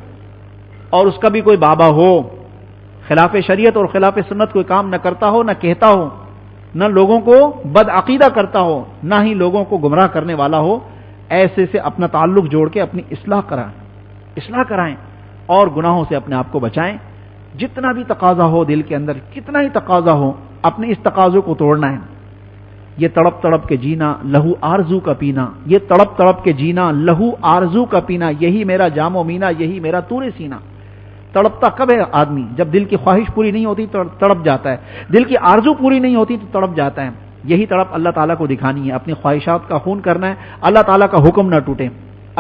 اور اس کا بھی کوئی بابا ہو، خلاف شریعت اور خلاف سنت کوئی کام نہ کرتا ہو، نہ کہتا ہو، نہ لوگوں کو بد عقیدہ کرتا ہو، نہ ہی لوگوں کو گمراہ کرنے والا ہو۔ ایسے سے اپنا تعلق جوڑ کے اپنی اصلاح کرائیں اور گناہوں سے اپنے آپ کو بچائیں۔ جتنا بھی تقاضا ہو دل کے اندر، کتنا ہی تقاضا ہو، اپنے اس تقاضوں کو توڑنا ہے۔ یہ تڑپ تڑپ کے جینا، لہو آرزو کا پینا، یہ تڑپ تڑپ کے جینا، لہو آرزو کا پینا، یہی میرا جام و مینا، یہی میرا طور سینہ۔ تڑپتا کب ہے آدمی؟ جب دل کی خواہش پوری نہیں ہوتی تو تڑپ جاتا ہے، دل کی آرزو پوری نہیں ہوتی تو تڑپ جاتا ہے۔ یہی تڑپ اللہ تعالیٰ کو دکھانی ہے، اپنی خواہشات کا خون کرنا ہے، اللہ تعالیٰ کا حکم نہ ٹوٹے،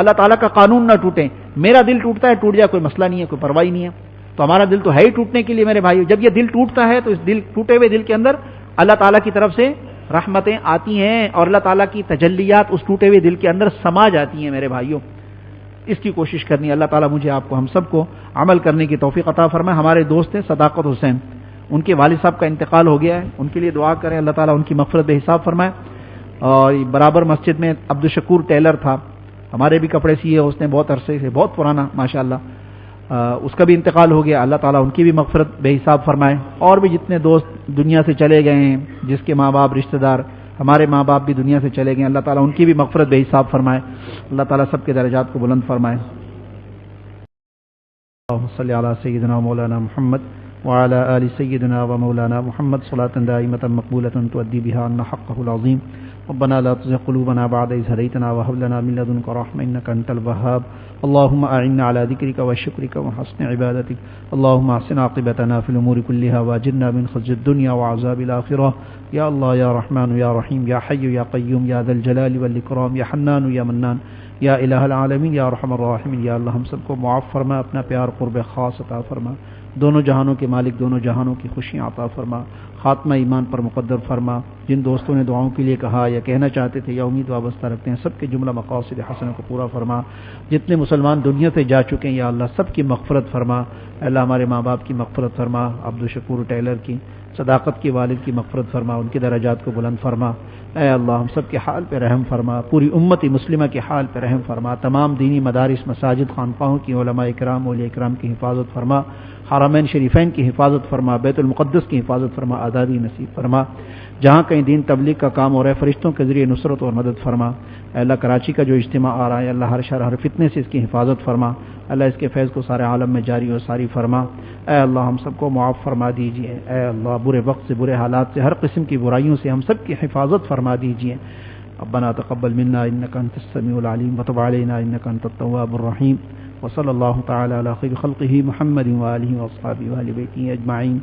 اللہ تعالیٰ کا قانون نہ ٹوٹے۔ میرا دل ٹوٹتا ہے، ٹوٹ جائے، کوئی مسئلہ نہیں ہے، کوئی پرواہ نہیں ہے، تو ہمارا دل تو ہے ہی ٹوٹنے کے لیے میرے بھائیو۔ جب یہ دل ٹوٹتا ہے تو اس دل ٹوٹے ہوئے دل کے اندر اللہ تعالیٰ کی طرف سے رحمتیں آتی ہیں اور اللہ تعالیٰ کی تجلیات اس ٹوٹے ہوئے دل کے اندر سما جاتی ہیں میرے بھائیو۔ اس کی کوشش کرنی ہے۔ اللہ تعالیٰ مجھے آپ کو ہم سب کو عمل کرنے کی توفیق عطا فرمائے۔ ہمارے دوست ہیں صداقت حسین، ان کے والد صاحب کا انتقال ہو گیا ہے، ان کے لیے دعا کریں، اللہ تعالیٰ ان کی مغفرت بے حساب فرمائے۔ اور برابر مسجد میں عبدالشکور ٹیلر تھا، ہمارے بھی کپڑے سیے اس نے بہت عرصے سے، بہت پرانا ماشاءاللہ، اس کا بھی انتقال ہو گیا، اللہ تعالیٰ ان کی بھی مغفرت بے حساب فرمائے۔ اور بھی جتنے دوست دنیا سے چلے گئے ہیں، جس کے ماں باپ رشتہ دار، ہمارے ماں باپ بھی دنیا سے چلے گئے، اللہ تعالیٰ ان کی بھی مغفرت بے حساب فرمائے، اللہ تعالیٰ سب کے درجات کو بلند فرمائے۔ اللہم صلی علی سیدنا مولانا محمد وعلی آل سیدنا و مولانا محمد صلاۃ دائمۃ مقبولۃ تؤدی بها عنا حقہ العظیم۔ ربنا لا تزغ قلوبنا بعد إذ هديتنا وهب لنا من لدنك رحمة إنك أنت الوهاب اللهم أعنا على ذكرك وشكرك وحسن عبادتك اللهم أحسن عاقبتنا في الأمور كلها وأجرنا من خزي الدنيا وعذاب الآخرة يا الله يا رحمن يا رحيم يا حي يا قيوم يا ذا الجلال والإكرام يا حنان يا منان یا الہ العالمین یا ارحم الراحمین۔ یا اللہ ہم سب کو معاف فرما، اپنا پیار قرب خاص عطا فرما، دونوں جہانوں کے مالک، دونوں جہانوں کی خوشیاں عطا فرما، خاتمہ ایمان پر مقدر فرما۔ جن دوستوں نے دعاؤں کے لیے کہا یا کہنا چاہتے تھے یا امید وابستہ رکھتے ہیں، سب کے جملہ مقاصد حسنہ کو پورا فرما۔ جتنے مسلمان دنیا سے جا چکے ہیں یا اللہ سب کی مغفرت فرما۔ اللہ ہمارے ماں باپ کی مغفرت فرما، عبدالشکور ٹیلر کی، صداقت کے والد کی مغفرت فرما، ان کے درجات کو بلند فرما۔ اے اللہ ہم سب کے حال پہ رحم فرما، پوری امت مسلمہ کے حال پہ رحم فرما، تمام دینی مدارس، مساجد، خانقاہوں کی علماء اکرام، اولیاء اکرام کی حفاظت فرما، حرمین شریفین کی حفاظت فرما، بیت المقدس کی حفاظت فرما، آزادی نصیب فرما۔ جہاں کہیں دین تبلیغ کا کام ہو رہا ہے فرشتوں کے ذریعے نصرت اور مدد فرما۔ اے اللہ کراچی کا جو اجتماع آ رہا ہے اللہ ہر شر ہر فتنے سے اس کی حفاظت فرما، اللہ اس کے فیض کو سارے عالم میں جاری اور ساری فرما۔ اے اللہ ہم سب کو معاف فرما دیجیے، اے اللہ برے وقت سے، برے حالات سے، ہر قسم کی برائیوں سے ہم سب کی حفاظت فرما دیجیے۔ ربنا تقبل منا انك انت السميع العليم وتب علينا انك انت التواب الرحيم وصلى الله تعالى على خير خلقه محمد وآله وأصحابه وآل بيته أجمعين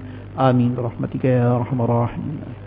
آمين برحمتك يا أرحم الراحمين۔